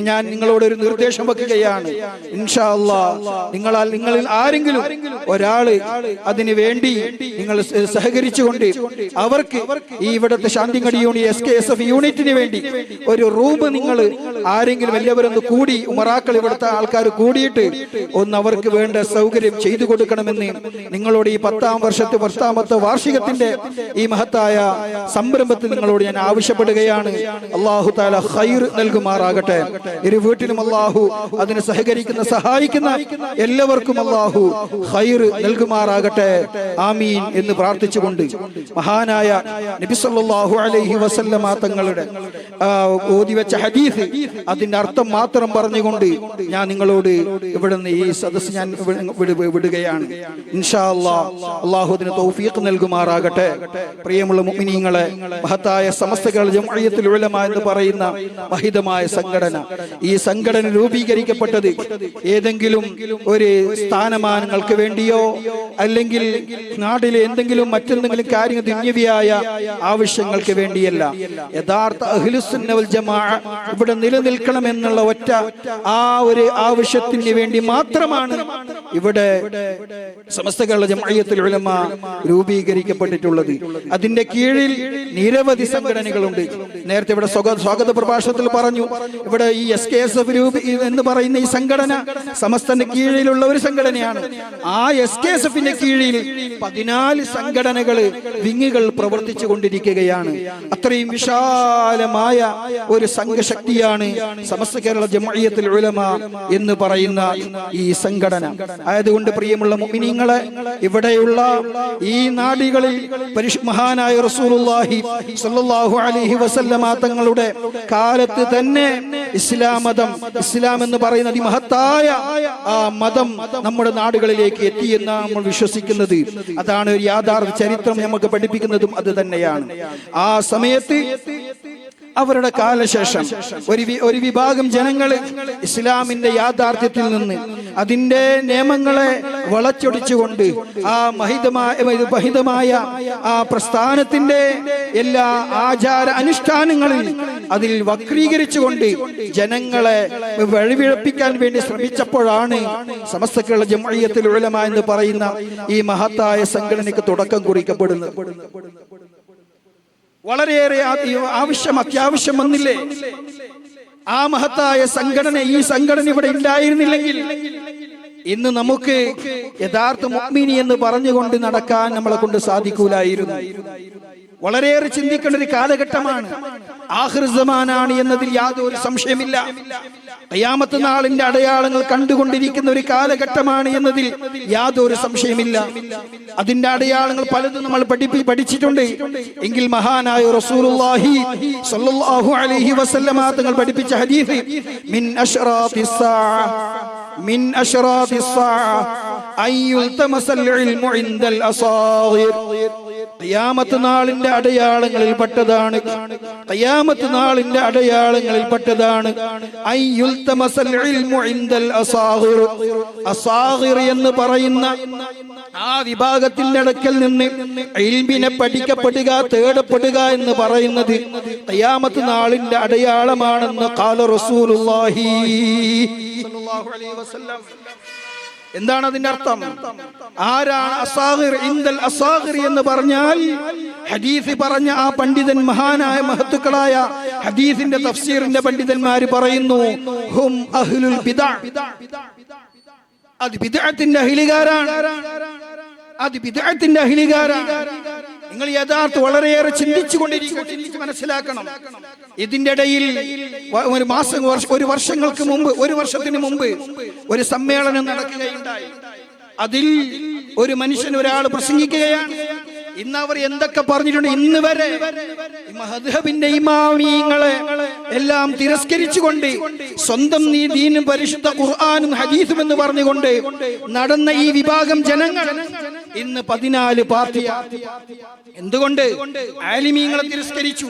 ഞാൻ നിങ്ങളോട് ഒരു നിർദ്ദേശം വെക്കുകയാണ്. ഇൻഷാ അല്ലാഹ് നിങ്ങളിൽ ആരെങ്കിലും ഒരാള് അതിനു വേണ്ടി നിങ്ങൾ സഹകരിച്ചുകൊണ്ട് അവർക്ക് ഈ ഇവിടുത്തെ ശാന്തിയങ്ങടി യൂണിറ്റ് SKSF യൂണിറ്റിന് വേണ്ടി ഒരു റൂം നിങ്ങൾ ആരെങ്കിലും എല്ലാവരും കൂടി ഉമറാക്കൾ ഇവിടുത്തെ ആൾക്കാർ കൂടിയിട്ട് ഒന്ന് അവർക്ക് വേണ്ട സൗകര്യം ചെയ്തു കൊടുക്കണമെന്ന് നിങ്ങളോട് ഈ 10ാമത്തെ വാർഷികത്തിന്റെ ഈ മഹത്തായ സംരംഭത്തിൽ നിങ്ങളോട് ഞാൻ ആവശ്യപ്പെടുകയാണ്. അല്ലാഹു തആല ഖൈർ നൽകുമാറാകട്ടെ. ഇരു വീട്ടിലും അല്ലാഹു അതിന് സഹായിക്കുന്ന എല്ലാവർക്കും അല്ലാഹു ഖൈർ നൽകുമാറാകട്ടെ. ആമീൻ എന്ന് പ്രാർത്ഥിച്ചുകൊണ്ട് മഹാനായ നബി സല്ലല്ലാഹു അലൈഹി വസല്ലമ തങ്ങളുടെ ഓതി വെച്ച ഹദീസ് അതിന്റെ അർത്ഥം മാത്രം പറഞ്ഞുകൊണ്ട് ഞാൻ നിങ്ങളോട് ഇവിടുന്ന് ഈ സദസ്സ് ഞാൻ വിടുകയാണ്. ഇൻഷാ അല്ലാഹ് അള്ളാഹു അതിന് തൗഫീഖ് നൽകുമാറാകട്ടെ. പ്രിയമുള്ള മുഅ്മിനീങ്ങളെ, മഹത്തായ സമസ്ത കേരള ജംഇയ്യത്തുൽ ഉലമ എന്ന് പറയുന്ന മഹിതമായ സംഘടന, ഈ സംഘടന രൂപീകരിക്കപ്പെട്ടത് ഏതെങ്കിലും ഒരു സ്ഥാനമാനങ്ങൾക്ക് വേണ്ടിയോ അല്ലെങ്കിൽ നാട്ടിലെ എന്തെങ്കിലും മറ്റെന്തെങ്കിലും കാര്യങ്ങൾ ദുന്യവിയായ ആവശ്യങ്ങൾക്ക് വേണ്ടിയല്ല. യഥാർത്ഥ അഹ്ലുസുന്ന വൽ ജമാഅ ഇവിടെ നിലനിൽക്കണമെന്നുള്ള ഒറ്റ ആ ഒരു ആവശ്യത്തിന് വേണ്ടി മാത്രമാണ് ഇവിടെ സമസ്ത കേരള ജംഇയ്യത്തുൽ ഉലമ രൂപീകരിക്കപ്പെട്ടിട്ടുള്ളത്. അതിന്റെ കീഴിൽ നിരവധി സംഘടനകളുണ്ട്. നേരത്തെ ഇവിടെ സ്വാഗത പ്രഭാഷണത്തിൽ പറഞ്ഞു, ഇവിടെ ഈ SKSF എന്ന് പറയുന്ന ഈ സംഘടന സമസ്തന്റെ കീഴിലുള്ള ഒരു സംഘടനയാണ്. ആ SKSFന്റെ കീഴിൽ 14 സംഘടനകള് വിങ്ങുകൾ പ്രവർത്തിച്ചു കൊണ്ടിരിക്കുകയാണ്. അത്രയും വിശാലമായ ഒരു സംഘശക്തിയാണ് സമസ്ത കേരള ജംഇയ്യത്തുൽ ഉലമ എന്ന് പറയുന്ന ഈ സംഘടന. ആയതുകൊണ്ട് പ്രിയമുള്ള മുഅ്മിനീങ്ങളെ, ഇവിടെയുള്ള ഈ നാടുകളിൽ മഹാനായ റസൂലുള്ളാഹി സ്വല്ലല്ലാഹു അലൈഹി വസല്ലമ തങ്ങളുടെ കാലത്ത് തന്നെ ഇസ്ലാം മതം, ഇസ്ലാം എന്ന് പറയുന്ന അതിമഹത്തായ ആ മതം നമ്മുടെ നാടുകളിലേക്ക് എത്തിയെന്ന് നമ്മൾ വിശ്വസിക്കുന്നത്. അതാണ് ഒരു യാഥാർത്ഥ ചരിത്രം നമുക്ക് പഠിപ്പിക്കുന്നതും അത് തന്നെയാണ്. ആ സമയത്ത് അവരുടെ കാലശേഷം ഒരു വിഭാഗം ജനങ്ങൾ ഇസ്ലാമിന്റെ യാഥാർത്ഥ്യത്തിൽ നിന്ന് അതിന്റെ നിയമങ്ങളെ വളച്ചൊടിച്ചുകൊണ്ട് ആ മഹിതമായ ആ പ്രസ്ഥാനത്തിന്റെ എല്ലാ ആചാര അനുഷ്ഠാനങ്ങളിൽ അതിൽ വക്രീകരിച്ചുകൊണ്ട് ജനങ്ങളെ വഴിപിഴപ്പിക്കാൻ വേണ്ടി ശ്രമിച്ചപ്പോഴാണ് സമസ്ത കേരള ജംഇയ്യത്തുൽ ഉലമ എന്ന് പറയുന്ന ഈ മഹത്തായ സംഘടനയ്ക്ക് തുടക്കം കുറിക്കപ്പെടുന്നത്. വളരെയേറെ അത്യാവശ്യം വന്നില്ലേ? ആ മഹത്തായ സംഘടന, ഈ സംഘടന ഇവിടെ ഉണ്ടായിരുന്നില്ലെങ്കിൽ ഇന്ന് നമുക്ക് യഥാർത്ഥ മുഅ്മിനി എന്ന് പറഞ്ഞുകൊണ്ട് നടക്കാൻ നമ്മളെ കൊണ്ട് സാധിക്കൂലായിരുന്നു. വളരെയേറെ ചിന്തിക്കേണ്ട ഒരു കാലഘട്ടമാണ്. ആഖിർ സമാനാണ് എന്നതിൽ യാതൊരു സംശയമില്ല. ഖിയാമത്ത് നാളിന്റെ അടയാളങ്ങൾ കണ്ടുകൊണ്ടിരിക്കുന്ന ഒരു കാലഘട്ടമാണ് എന്നതിൽ യാതൊരു സംശയമില്ല. അതിന്റെ അടയാളങ്ങൾ പലതും നമ്മൾ പഠിച്ചിട്ടുണ്ട്. എങ്കിൽ മഹാനായ റസൂലുള്ളാഹി സ്വല്ലല്ലാഹു അലൈഹി വസല്ലമ തങ്ങൾ പഠിപ്പിച്ച ഹദീസ്, മിൻ അശ്റാത്തിസ് സാഅ അയ്യുൽതമസൽ ഇൽമു ഇൻദൽ അസാഗിർ. ഖിയാമത്ത് നാളിന്റെ അടയാളങ്ങളിൽ പെട്ടതാണ്, ഖിയാമത്ത് നാളിന്റെ അടയാളങ്ങളിൽ പെട്ടതാണ് അയ്യുൽതമസൽ ഇൽമു ഇൻദൽ അസാഗിർ. അസാഗിർ എന്ന് പറയുന്ന ആ വിഭാഗത്തിന്റെ അടുക്കൽ നിന്ന് ഇൽമിനെ പഠിക്കപ്പെടുക, തേടപ്പെടുക എന്ന് പറയുന്നത് ഖിയാമത്ത് നാളിന്റെ അടയാളമാണെന്ന് ഖാല റസൂലുള്ളാഹി സ്വല്ലല്ലാഹു അലൈഹി വസല്ലം. എന്താണ് അതിന്റെ അർത്ഥം? ആരാണ് അസാഗിർ? ഇൻദൽ അസാഗിർ എന്ന് പറഞ്ഞാൽ ഹദീസ് പറഞ്ഞ ആ പണ്ഡിതൻ, മഹാനായ മഹത്തുക്കളായ ഹദീസിന്റെ തഫ്സീറിന്റെ പണ്ഡിതന്മാര് പറയുന്നു, ഹും അഹ്ലുൽ ബിദ്അ. അത് ബിദ്അത്തിന്റെ അഹ്ലുകാരാണ്, അത് ബിദ്അത്തിന്റെ അഹ്ലുകാരാണ്. നിങ്ങൾ യഥാർത്ഥ വളരെയേറെ ചിന്തിച്ചു മനസ്സിലാക്കണം. ഇതിന്റെ ഇടയിൽ ഒരു വർഷത്തിന് മുമ്പ് ഒരു സമ്മേളനം നടക്കുകയുണ്ടായി. അതിൽ ഒരു മനുഷ്യൻ, ഒരാൾ പ്രസംഗിക്കുകയാണ്. ഇന്ന് അവർ എന്തൊക്കെ പറഞ്ഞിട്ടുണ്ട്? ഇന്ന് വരെ മദ്ഹബിന്റെ ഇമാമിയങ്ങളെ എല്ലാം തിരസ്കരിച്ചുകൊണ്ട് സ്വന്തം ദീനും പരിശുദ്ധ ഖുർആനും ഹദീസും എന്ന് പറഞ്ഞുകൊണ്ട് നടന്ന ഈ വിഭാഗം ജനങ്ങൾ ഇന്ന് 14 പാർട്ടിയാണ്. എന്തുകൊണ്ട്? ആലിമീങ്ങളെ തിരസ്കരിച്ചു,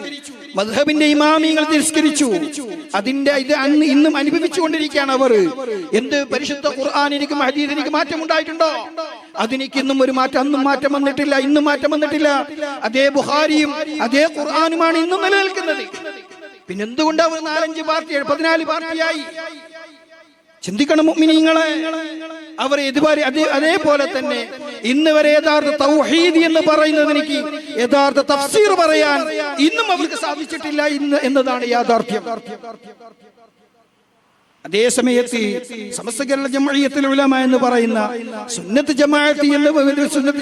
മദ്ഹബിന്റെ ഇമാമിയങ്ങൾ തിരസ്കരിച്ചു. അതിന്റെ ഇത് ഇന്നും അനുഭവിച്ചുകൊണ്ടിരിക്കുകയാണ് അവർ. എന്ത് പരിശുദ്ധ ഖുർആനിനും ഹദീസിനും മാറ്റം ഉണ്ടായിട്ടുണ്ടോ? അതിനിക്ക് ഇന്നും ഒരു മാറ്റം, അന്നും മാറ്റം വന്നിട്ടില്ല, ഇന്നും മാറ്റം വന്നിട്ടില്ല. അതേ ബുഖാരിയും അതേ ഖുർആനുമാണ് ഇന്നും നിലനിൽക്കുന്നത്. പിന്നെ എന്തുകൊണ്ട് അവർ 4-5 പാർട്ടി 14 പാർട്ടിയായി? ചിന്തിക്കണം മുഅ്മിനീങ്ങളെ. അവർ അതേപോലെ തന്നെ ഇന്ന് വരെ യഥാർത്ഥ തൗഹീദ് എന്ന് പറയുന്നതിനിക്ക് യഥാർത്ഥ തഫ്സീർ പറയാൻ ഇന്നും അവർക്ക് സാധിച്ചിട്ടില്ല എന്നതാണ് യാഥാർത്ഥ്യം. അതേ സമയത്ത് സമസ്ത കേരള ജംഇയ്യത്തുൽ ഉലമ എന്ന് പറയുന്ന സുന്നത്ത്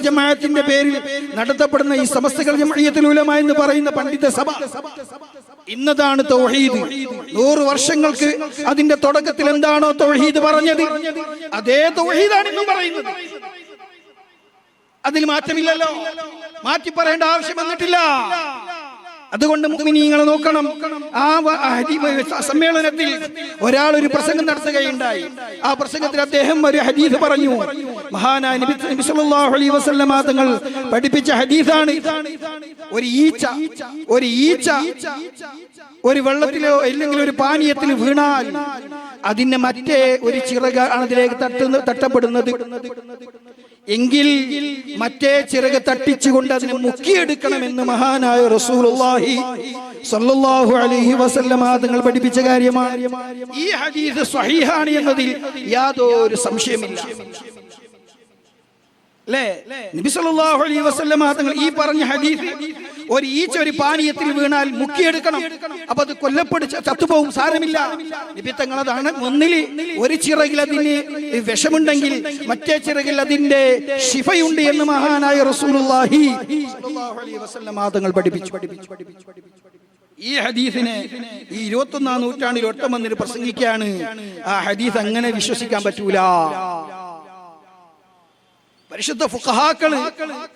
ജമാഅത്തിന്റെ പേരിൽ നടത്തപ്പെടുന്ന ഈ സമസ്ത കേരള ജംഇയ്യത്തുൽ ഉലമ എന്ന് പറയുന്ന പണ്ഡിത സഭ ഇന്നതാണ് തൗഹീദ്. 100 വർഷങ്ങൾക്ക് അതിന്റെ തുടക്കത്തിൽ എന്താണോ തൗഹീദ് പറഞ്ഞത്, അതേ തൗഹീദാണ് ഇന്നും പറയുന്നത്. അതിൽ മാറ്റമില്ലല്ലോ, മാറ്റി പറയേണ്ട ആവശ്യം വന്നിട്ടില്ല. അതുകൊണ്ട് മുഅ്മിനീങ്ങളെ നോക്കണം. ആ സമ്മേളനത്തിൽ ഒരാൾ ഒരു പ്രസംഗം നടത്തുകയുണ്ടായി. ആ പ്രസംഗത്തിൽ അദ്ദേഹം ഒരു ഹദീസ് പറഞ്ഞു, മഹാനായ നബി സല്ലല്ലാഹു അലൈഹി വസല്ലമ തങ്ങൾ പഠിപ്പിച്ച ഹദീസാണ്. ഒരു ഈച്ച ഒരു വെള്ളത്തിലോ അല്ലെങ്കിൽ ഒരു പാനീയത്തിൽ വീണാൽ അതിന്റെ മറ്റേ ഒരു ചിറകാണ് അതിലേക്ക് തട്ടപ്പെടുന്നത് എങ്കിൽ മറ്റേ ചിറക് തട്ടിച്ചുകൊണ്ട് അതിനെ മുക്കിയെടുക്കണമെന്ന് മഹാനായ റസൂലുള്ളാഹി സ്വല്ലല്ലാഹു അലൈഹി വസല്ലമ തങ്ങൾ പഠിപ്പിച്ച കാര്യമാണ്. ഈ ഹദീസ് സ്വഹീഹാണ് എന്നതിൽ യാതൊരു സംശയമില്ല. നബി സല്ലല്ലാഹു അലൈഹി വസല്ലമ തങ്ങൾ ഈ പറഞ്ഞ ഹദീസ് ഒരു ഈച്ച ഒരു പാനീയത്തിൽ വീണാൽ മുക്കിയെടുക്കണം, അപ്പൊ അത് ചത്തുപോകും, സാരമില്ല. നബി തങ്ങൾ അതാണ് ഒന്നിൽ ഒരു ചിറകിൽ അതിന് വിഷമുണ്ടെങ്കിൽ മറ്റേ ചിറകിൽ അതിന്റെ ശിഫയുണ്ട് എന്ന് മഹാനായ റസൂലുള്ളാഹി സ്വല്ലല്ലാഹു അലൈഹി വസല്ലമ തങ്ങൾ പഠിപ്പിച്ചു. ഈ ഹദീസിനെ ഈ 21-ാം നൂറ്റാണ്ടിൽ ഒട്ടം വന്നിട്ട് പ്രസംഗിക്കുകയാണ്. ആ ഹദീസ് അങ്ങനെ വിശ്വസിക്കാൻ പറ്റൂല. പരിശുദ്ധ ഫുഖഹാക്കള്,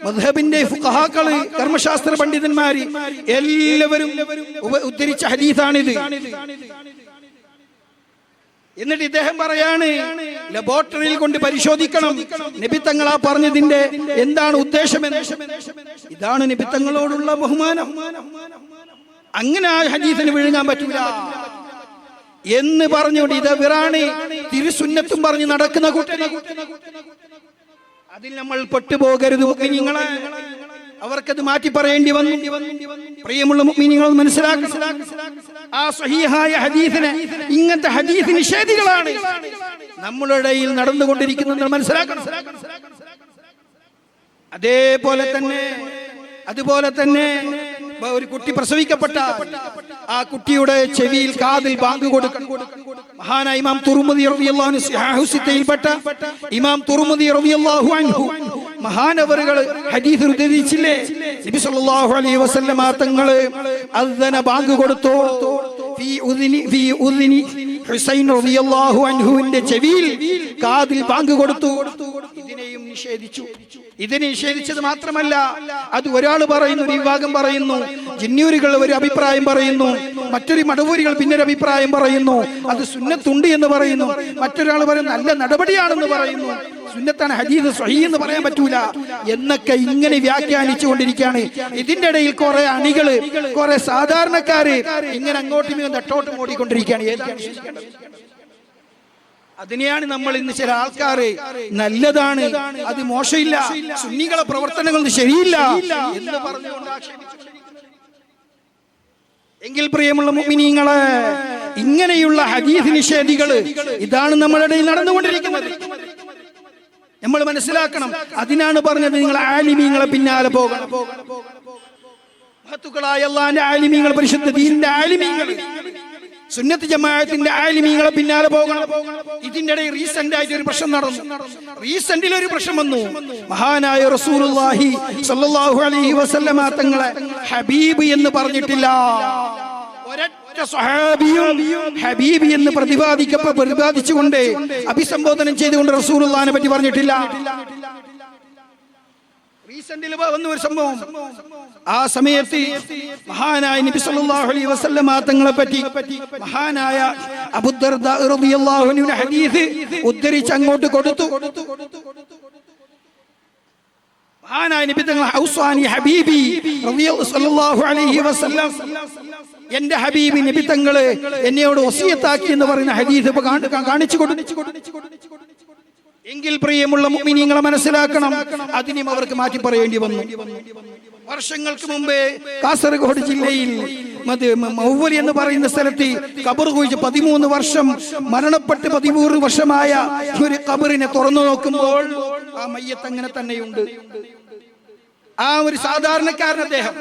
മദ്ഹബിന്റെ ഫുഖഹാക്കള്, കർമ്മശാസ്ത്ര പണ്ഡിതന്മാര് എല്ലാവരും ഉദ്ധരിച്ച ഹദീസാണിത്. എന്നിട്ട് ഇദ്ദേഹം പറയാണ്, ലബോറട്ടറിയിൽ കൊണ്ട് പരിശോധിക്കണം നബി തങ്ങൾ ആ പറഞ്ഞതിന്റെ എന്താണ് ഉദ്ദേശമെന്ന്. ഇതാണ് നബി തങ്ങളോടുള്ള ബഹുമാനം. അങ്ങനെ ആ ഹദീസിന് വിഴുങ്ങാൻ പറ്റൂല എന്ന് പറഞ്ഞുകൊണ്ട് ഇതവരാണ് തിരുസുന്നത്തും പറഞ്ഞ് നടക്കുന്ന കൂട്ടര്. അതിൽ നമ്മൾ പെട്ടുപോകരുത് മുഅ്മിനീങ്ങളെ. അവർക്കത് മാറ്റി പറയേണ്ടി വന്നു. പ്രിയമുള്ള മുഅ്മിനീങ്ങൾ മനസ്സിലാക്കണം, ആ സ്വഹീഹായ ഹദീസിനെ, ഇങ്ങനത്തെ ഹദീസ് നിഷേധികളാണ് നമ്മുടെ ഇടയിൽ നടന്നുകൊണ്ടിരിക്കുന്നത് മനസ്സിലാക്കണം. അതുപോലെ തന്നെ ഒരു കുട്ടി പ്രസവിക്കപ്പെട്ട ആ കുട്ടിയുടെ ചെവിയിൽ കാതിൽ ബാങ്ക് കൊടുക്കണം. മഹാനായ ഇമാം തുർമുദി റളിയല്ലാഹു അൻഹു സ്വഹീഹു സിത്തയിൽപ്പെട്ട ഇമാം തുർമുദി റളിയല്ലാഹു അൻഹു മഹാനവറുകൾ ഹദീസ് ഉദ്ധരിച്ചില്ലേ, നബി സല്ലല്ലാഹു അലൈഹി വസല്ലമ തങ്ങൾ അദ്ദന ബാങ്ക് കൊടുത്തു. ഫീ ഉദ്നി ഹുസൈൻ റളിയല്ലാഹു അൻഹുവിന്റെ ചെവിയിൽ കാതിൽ ബാങ്ക് കൊടുത്തു. ഇതിനെയും നിഷേധിച്ചു. ഇതിനെ നിഷേധിച്ചത് മാത്രമല്ല, അത് ഒരാൾ പറയുന്നു, ഒരു വിഭാഗം പറയുന്നു, ജിന്നൂരികൾ ഒരു അഭിപ്രായം പറയുന്നു, മറ്റൊരു മടവൂരികൾ പിന്നൊരു അഭിപ്രായം പറയുന്നു, അത് സുന്നത്തുണ്ട് എന്ന് പറയുന്നു, മറ്റൊരാൾ പറയുന്നു നല്ല നടപടിയാണെന്ന് പറയുന്നു, സുന്നത്താണ്, ഹദീസ് സ്വഹീഹ് എന്ന് പറയാൻ പറ്റൂല എന്നൊക്കെ ഇങ്ങനെ വ്യാഖ്യാനിച്ചു കൊണ്ടിരിക്കുകയാണ്. ഇതിന്റെ ഇടയിൽ കുറെ അണികള്, കുറെ സാധാരണക്കാര് ഇങ്ങനെ അങ്ങോട്ടും ഇങ്ങോട്ടും തട്ടോട്ടും ഓടിക്കൊണ്ടിരിക്കുകയാണ്. ഏതാണ് വിശ്വസിക്കേണ്ടത്? അതിനെയാണ് നമ്മൾ ഇന്ന് ചില ആൾക്കാര് നല്ലതാണ്, അത് മോശമില്ല, സുന്നികളെ പ്രവർത്തനങ്ങൾ ശരിയില്ല എന്ന് പറഞ്ഞുകൊണ്ട് ആക്ഷേപിച്ചു. എങ്കിൽ പ്രിയമുള്ള മുഅ്മിനീങ്ങളെ, ഇങ്ങനെയുള്ള ഹദീസ് നിഷേധികള് ഇതാണ് നമ്മുടെ ഇടയിൽ നടന്നുകൊണ്ടിരിക്കുന്നത്. നമ്മൾ മനസ്സിലാക്കണം. അതിനാണ് പറഞ്ഞത് നിങ്ങൾ ആലിമീങ്ങളെ പിന്നാലെ പോകണം. മഹത്തുക്കളായ അല്ലാഹുവിന്റെ ആലിമീങ്ങൾ, പരിശുദ്ധ ദീനിന്റെ ആലിമീങ്ങൾ, സുന്നത്ത് ജമാഅത്തിന്റെ ആലിമീങ്ങളെ പിന്നാലെ പോകണം. ഇതിന്റെ ഇടയിൽ റീസെന്റ് ആയിട്ട് ഒരു പ്രശ്നം നടന്നു. റീസെന്റിൽ ഒരു പ്രശ്നം വന്നു. മഹാനായ റസൂലുള്ളാഹി സ്വല്ലല്ലാഹു അലൈഹി വസല്ലമ തങ്ങളെ ഹബീബ് എന്ന് പറഞ്ഞിട്ടില്ല. ഒരൊറ്റ സ്വഹാബിയും ഹബീബ് എന്ന് പ്രതിപാദിച്ചുകൊണ്ട് അഭിസംബോധനം ചെയ്തുകൊണ്ട് റസൂലുള്ളാഹിനെ പറ്റി പറഞ്ഞിട്ടില്ല. റീസെന്റിൽ വന്ന ഒരു സംഭവം, ആ സമയത്ത് മഹാനായ നബി സല്ലല്ലാഹു അലൈഹി വസല്ലമ തങ്ങളെ പറ്റി മഹാനായ അബൂ ദർദാ റളിയല്ലാഹു അൻഹു ഹദീസ് ഉദ്ധരിച്ച് അങ്ങോട്ട് കൊടുത്തു. മഹാനായ നബി തങ്ങൾ ഔസാനി ഹബീബി സല്ലല്ലാഹു അലൈഹി വസല്ലം, എന്റെ ഹബീബി നബി തങ്ങൾ എന്നോട് വസിയത്താക്കി എന്ന് പറയുന്ന ഹദീസ് കാണിച്ചു കൊടുത്തു. എങ്കിൽ പ്രിയമുള്ള മുഅ്മിനീങ്ങളെ മനസ്സിലാക്കണം, അതിനും അവർക്ക് മാറ്റി പറയേണ്ടി വന്നു. വർഷങ്ങൾക്ക് മുമ്പേ കാസർഗോഡ് ജില്ലയിൽ മൗവലി എന്ന് പറയുന്ന സ്ഥലത്ത് ഖബർ കുഴിച്ച് 13 വർഷം മരണപ്പെട്ട് 13 വർഷമായ ഒരു ഖബറിനെ തുറന്നു നോക്കുമ്പോൾ ആ മയ്യത്ത് അങ്ങനെ തന്നെയുണ്ട്. ആ ഒരു സാധാരണക്കാരൻ, അദ്ദേഹം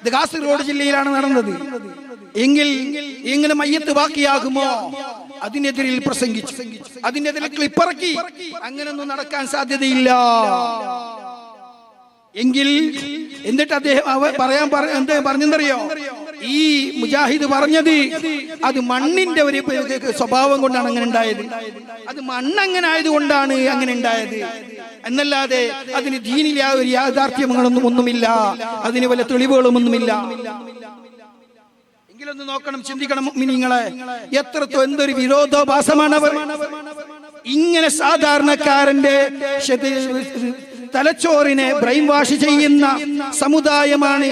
ഇത് കാസർഗോഡ് ജില്ലയിലാണ് നടന്നത്. എങ്കിൽ ഇങ്ങനെ മയ്യത്ത് ബാക്കിയാകുമോ? അതിനെതിരിൽ പ്രസംഗിച്ചു, അതിനെതിരെ ക്ലിപ്പിറക്കി. അങ്ങനൊന്നും നടക്കാൻ സാധ്യതയില്ല. എങ്കിൽ എന്നിട്ട് അദ്ദേഹം എന്താ പറഞ്ഞെന്നറിയോ? ഈ മുജാഹിദ് പറഞ്ഞത് അത് മണ്ണിന്റെ ഒരു സ്വഭാവം കൊണ്ടാണ് അങ്ങനെ ഉണ്ടായത്, അത് മണ്ണങ്ങനെ ആയതുകൊണ്ടാണ് അങ്ങനെ ഉണ്ടായത് എന്നല്ലാതെ അതിന് ദീനിലെ ആ ഒരു യാഥാർത്ഥ്യങ്ങളൊന്നും ഒന്നുമില്ല, അതിന് വല്ല തെളിവുകളും ഒന്നുമില്ല. എങ്കിലൊന്ന് നോക്കണം, ചിന്തിക്കണം മുഅ്മിനീങ്ങളെ, എന്തൊരു വിരോധാഭാസമാണ് അവർ. ഇങ്ങനെ സാധാരണക്കാരന്റെ തലച്ചോറിനെ ബ്രെയിൻ വാഷ് ചെയ്യുന്ന സമുദായമാണ്,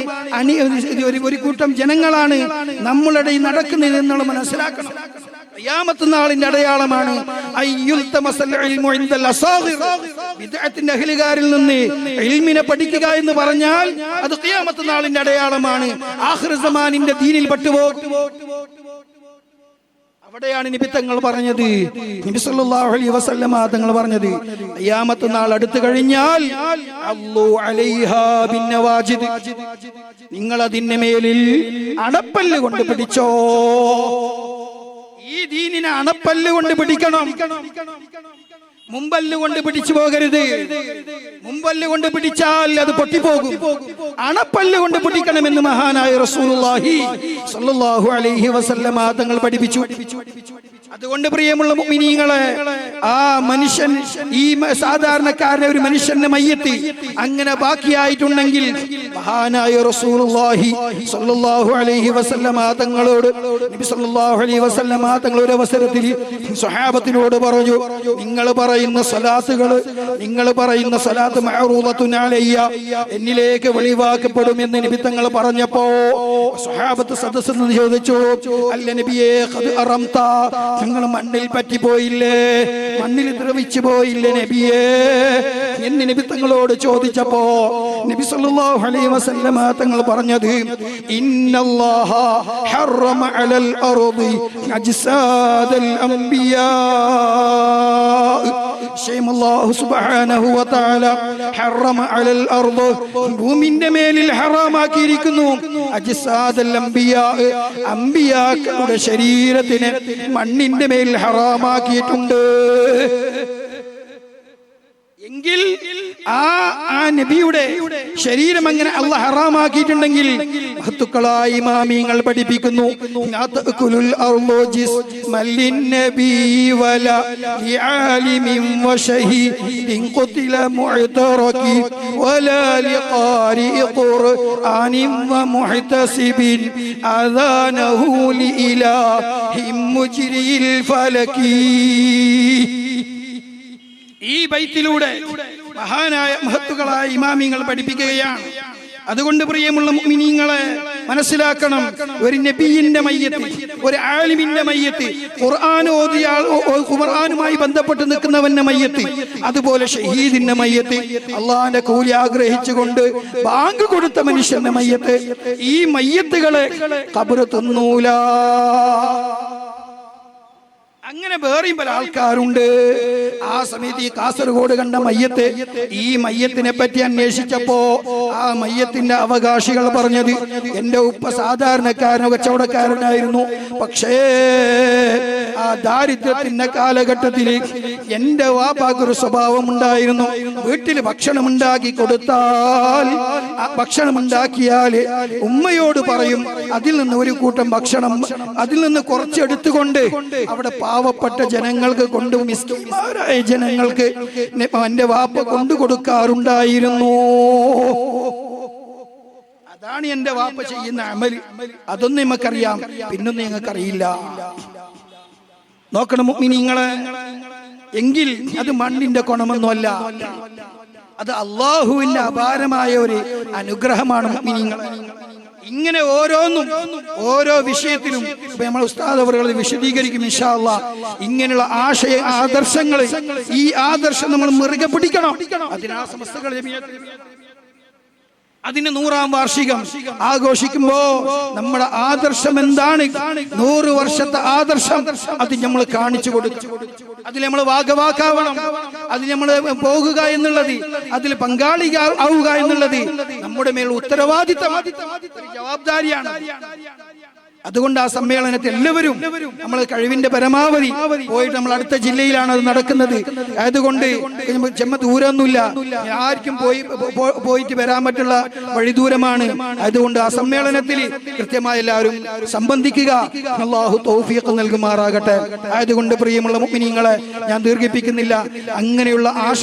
ഒരു കൂട്ടം ജനങ്ങളാണ് നമ്മളുടെ ഈ നടക്കുന്നത് എന്നുള്ള മനസ്സിലാക്കണം. ഖിയാമത്ത് നാളിന്റെ അടയാളമാണ് ബിദ്അത്തിന്റെ അഹ്ലുകാരിൽ നിന്ന് ഇൽമിനെ പഠിക്കുക എന്ന് പറഞ്ഞാൽ അത് ഖിയാമത്ത് നാളിന്റെ അടയാളമാണ്. ആഖിർ സമാനിന്റെ ദീനിൽ പെട്ടുപോകും. അവിടെയാണ് നബി തങ്ങൾ പറഞ്ഞത്, നബി സല്ലല്ലാഹു അലൈഹി വസല്ലമ തങ്ങൾ പറഞ്ഞത്, ഖിയാമത്ത് നാൾ അടുത്തു കഴിഞ്ഞാൽ അല്ലാഹു അലൈഹാ ബിന്നവാജിദ്, നിങ്ങൾ അതിന്റെ മേലിൽ അണപ്പല്ല് കൊണ്ട് പിടിച്ചോ. ഈ ദീനിനെ അണപ്പല്ല് കൊണ്ട് പിടിക്കണം, മുമ്പല്ല് കൊണ്ട് പിടിച്ചു പോകരുത്. മുമ്പല്ല് കൊണ്ട് പിടിച്ചാൽ അത് പൊട്ടിപ്പോകും. അണപ്പല്ല് കൊണ്ട് പിടിക്കണമെന്ന് മഹാനായ റസൂലുള്ളാഹി സ്വല്ലല്ലാഹു അലൈഹി വസല്ലമ തങ്ങൾ പഠിപ്പിച്ചു. അതുകൊണ്ട് പ്രിയമുള്ള മുഅ്മിനീങ്ങളെ, ആ മനുഷ്യൻ, ഈ സാധാരണക്കാരനെ ഒരു മനുഷ്യന്റെ മയ്യത്ത് അങ്ങനെ ബാക്കിയായിട്ടുണ്ടെങ്കിൽ മഹാനായ റസൂലുള്ളാഹി സ്വല്ലല്ലാഹു അലൈഹി വസല്ലമ തങ്ങളോട് നബി സ്വല്ലല്ലാഹു അലൈഹി വസല്ലമ തങ്ങൾ ഒരു അവസരത്തിൽ സ്വഹാബത്തിനോട് പറഞ്ഞു, നിങ്ങൾ പറയുന്ന സ്വലാത്തുകൾ, നിങ്ങൾ പറയുന്ന സ്വലാത്ത് മഅറൂദത്തുൻ അലയ്യ, എന്നിലേക്ക് വെളിവാക്കപ്പെടുമെന്ന് നബി തങ്ങൾ പറഞ്ഞപ്പോ സ്വഹാബത്ത് സദസ്സിൽ നിന്ന് ചോദിച്ചു, അല്ല നബിയേ, ഖദ് അറംത, നിങ്ങൾ മണ്ണിൽ പറ്റിപ്പോയില്ലേ, മണ്ണിൽ ദ്രവിച്ചു പോയില്ലേ നബിയേ എന്ന് നബി തങ്ങളോട് ചോദിച്ചപ്പോ നബി സല്ലല്ലാഹു അലൈഹി വസല്ലമ തങ്ങൾ പറഞ്ഞത്, ഇന്നല്ലാഹ ഹറമ അലൽ അർദി അജ്സാദൽ അംബിയാ, അല്ലാഹു സുബ്ഹാനഹു വ തആല ഹറമ അലൽ അർദ്, ഭൂമിന്റെ മേലിൽ ഹറാമാക്കിയിരിക്കുന്നു അജ്സാദൽ അംബിയാ, അംബിയാക്കളുടെ ശരീരത്തിനെ മണ്ണിന്റെ മേൽ ഹറാമാക്കിയിട്ടുണ്ട്. എങ്കിൽ ആ നബിയുടെ ശരീരം അങ്ങനെ അല്ലാഹ് ഹറാമാക്കിയിട്ടുണ്ടെങ്കിൽ മഹത്തുക്കളായ ഇമാമിങ്ങൾ പഠിപ്പിക്കുന്നു, ഈ ബൈത്തിലൂടെ മഹാനായ മഹത്തുക്കളായ ഇമാമിങ്ങൾ പഠിപ്പിക്കുകയാണ്. അതുകൊണ്ട് പ്രിയമുള്ള മുഅ്മിനീങ്ങളെ മനസ്സിലാക്കണം, ഒരു നബിയുടെ മയ്യത്ത്, ഒരു ആലിമിന്റെ മയ്യത്ത്, ഖുർആനുമായി ബന്ധപ്പെട്ട് നിൽക്കുന്നവന്റെ മയ്യത്ത്, അതുപോലെ ഷഹീദിന്റെ മയ്യത്ത്, അള്ളാഹിന്റെ കൂലി ആഗ്രഹിച്ചുകൊണ്ട് ബാങ്ക് കൊടുത്ത മനുഷ്യന്റെ മയ്യത്ത്, ഈ മയ്യത്തുകളെ ഖബർ തിന്നൂല. അങ്ങനെ വേറെയും പല ആൾക്കാരുണ്ട്. ആ സമയത്ത് ഈ കാസർഗോഡ് കണ്ട മയ്യത്ത്, ഈ മയ്യത്തിനെ പറ്റി അന്വേഷിച്ചപ്പോ ആ മയ്യത്തിന്റെ അവകാശികൾ പറഞ്ഞത്, എന്റെ ഉപ്പ സാധാരണക്കാരനോ കച്ചവടക്കാരനായിരുന്നു, പക്ഷേ ആ ദാരിദ്ര്യത്തിന്റെ കാലഘട്ടത്തിൽ എന്റെ വാപ്പാക്കൊരു സ്വഭാവം ഉണ്ടായിരുന്നു, വീട്ടിൽ ഭക്ഷണം ഉണ്ടാക്കി കൊടുത്താൽ, ഭക്ഷണം ഉണ്ടാക്കിയാൽ ഉമ്മയോട് പറയും, അതിൽ നിന്ന് ഒരു കൂട്ടം ഭക്ഷണം, അതിൽ നിന്ന് കുറച്ചെടുത്തുകൊണ്ട് അവിടെ പാവപ്പെട്ട ജനങ്ങൾക്ക് കൊണ്ട്, മിസ്കിന്മാരായ ജനങ്ങൾക്ക് എന്റെ വാപ്പ കൊണ്ടു കൊടുക്കാറുണ്ടായിരുന്നു. അതാണ് എന്റെ വാപ്പ ചെയ്യുന്ന അമൽ. അതൊന്നും നിങ്ങൾക്കറിയാം, പിന്നൊന്നും നിങ്ങൾക്കറിയില്ല. നോക്കണം മുഅ്മിനീങ്ങളെ, എങ്കിൽ അത് മണ്ണിന്റെ ഗുണമൊന്നുമല്ല, അത് അല്ലാഹുവിന്റെ അപാരമായ ഒരു അനുഗ്രഹമാണ് മുഅ്മിനീങ്ങളെ. ഇങ്ങനെ ഓരോന്നും ഓരോ വിഷയത്തിലും നമ്മൾ ഉസ്താദ് അവരുകൾ വിശദീകരിക്കും ഇൻഷാ അല്ലാഹ്. ഇങ്ങനെയുള്ള ആദർശങ്ങൾ, ഈ ആദർശം നമ്മൾ മുറുകെ പിടിക്കണം. അതിനാ സമസ്തകൾ അതിന് 100ാം വാർഷികം ആഘോഷിക്കുമ്പോ നമ്മുടെ ആദർശം എന്താണ്, 100 വർഷത്തെ ആദർശം അത് നമ്മൾ കാണിച്ചു കൊടുക്കും. അതിൽ നമ്മൾ ഭാഗവാക്കാവണം, അതിൽ നമ്മൾ പോകുക എന്നുള്ളത്, അതിൽ പങ്കാളിയാവുക എന്നുള്ളത് നമ്മുടെ മേൽ ഉത്തരവാദിത്തം, ജവാബ്ദാരിയാണ്. അതുകൊണ്ട് ആ സമ്മേളനത്തിൽ എല്ലാവരും നമ്മൾ കഴിവിന്റെ പരമാവധി പോയിട്ട്, നമ്മൾ അടുത്ത ജില്ലയിലാണ് അത് നടക്കുന്നത്, അതുകൊണ്ട് ദൂരമൊന്നുമില്ല, ആർക്കും പോയിട്ട് വരാൻ പറ്റുള്ള വഴി ദൂരമാണ്. അതുകൊണ്ട് ആ സമ്മേളനത്തിൽ കൃത്യമായി എല്ലാവരും സംബന്ധിക്കുക. അല്ലാഹു തൗഫീഖ് നൽകുമാറാകട്ടെ. അതുകൊണ്ട് പ്രിയമുള്ള മുഅ്മിനീങ്ങളെ, ഞാൻ ദീർഘിപ്പിക്കുന്നില്ല. അങ്ങനെയുള്ള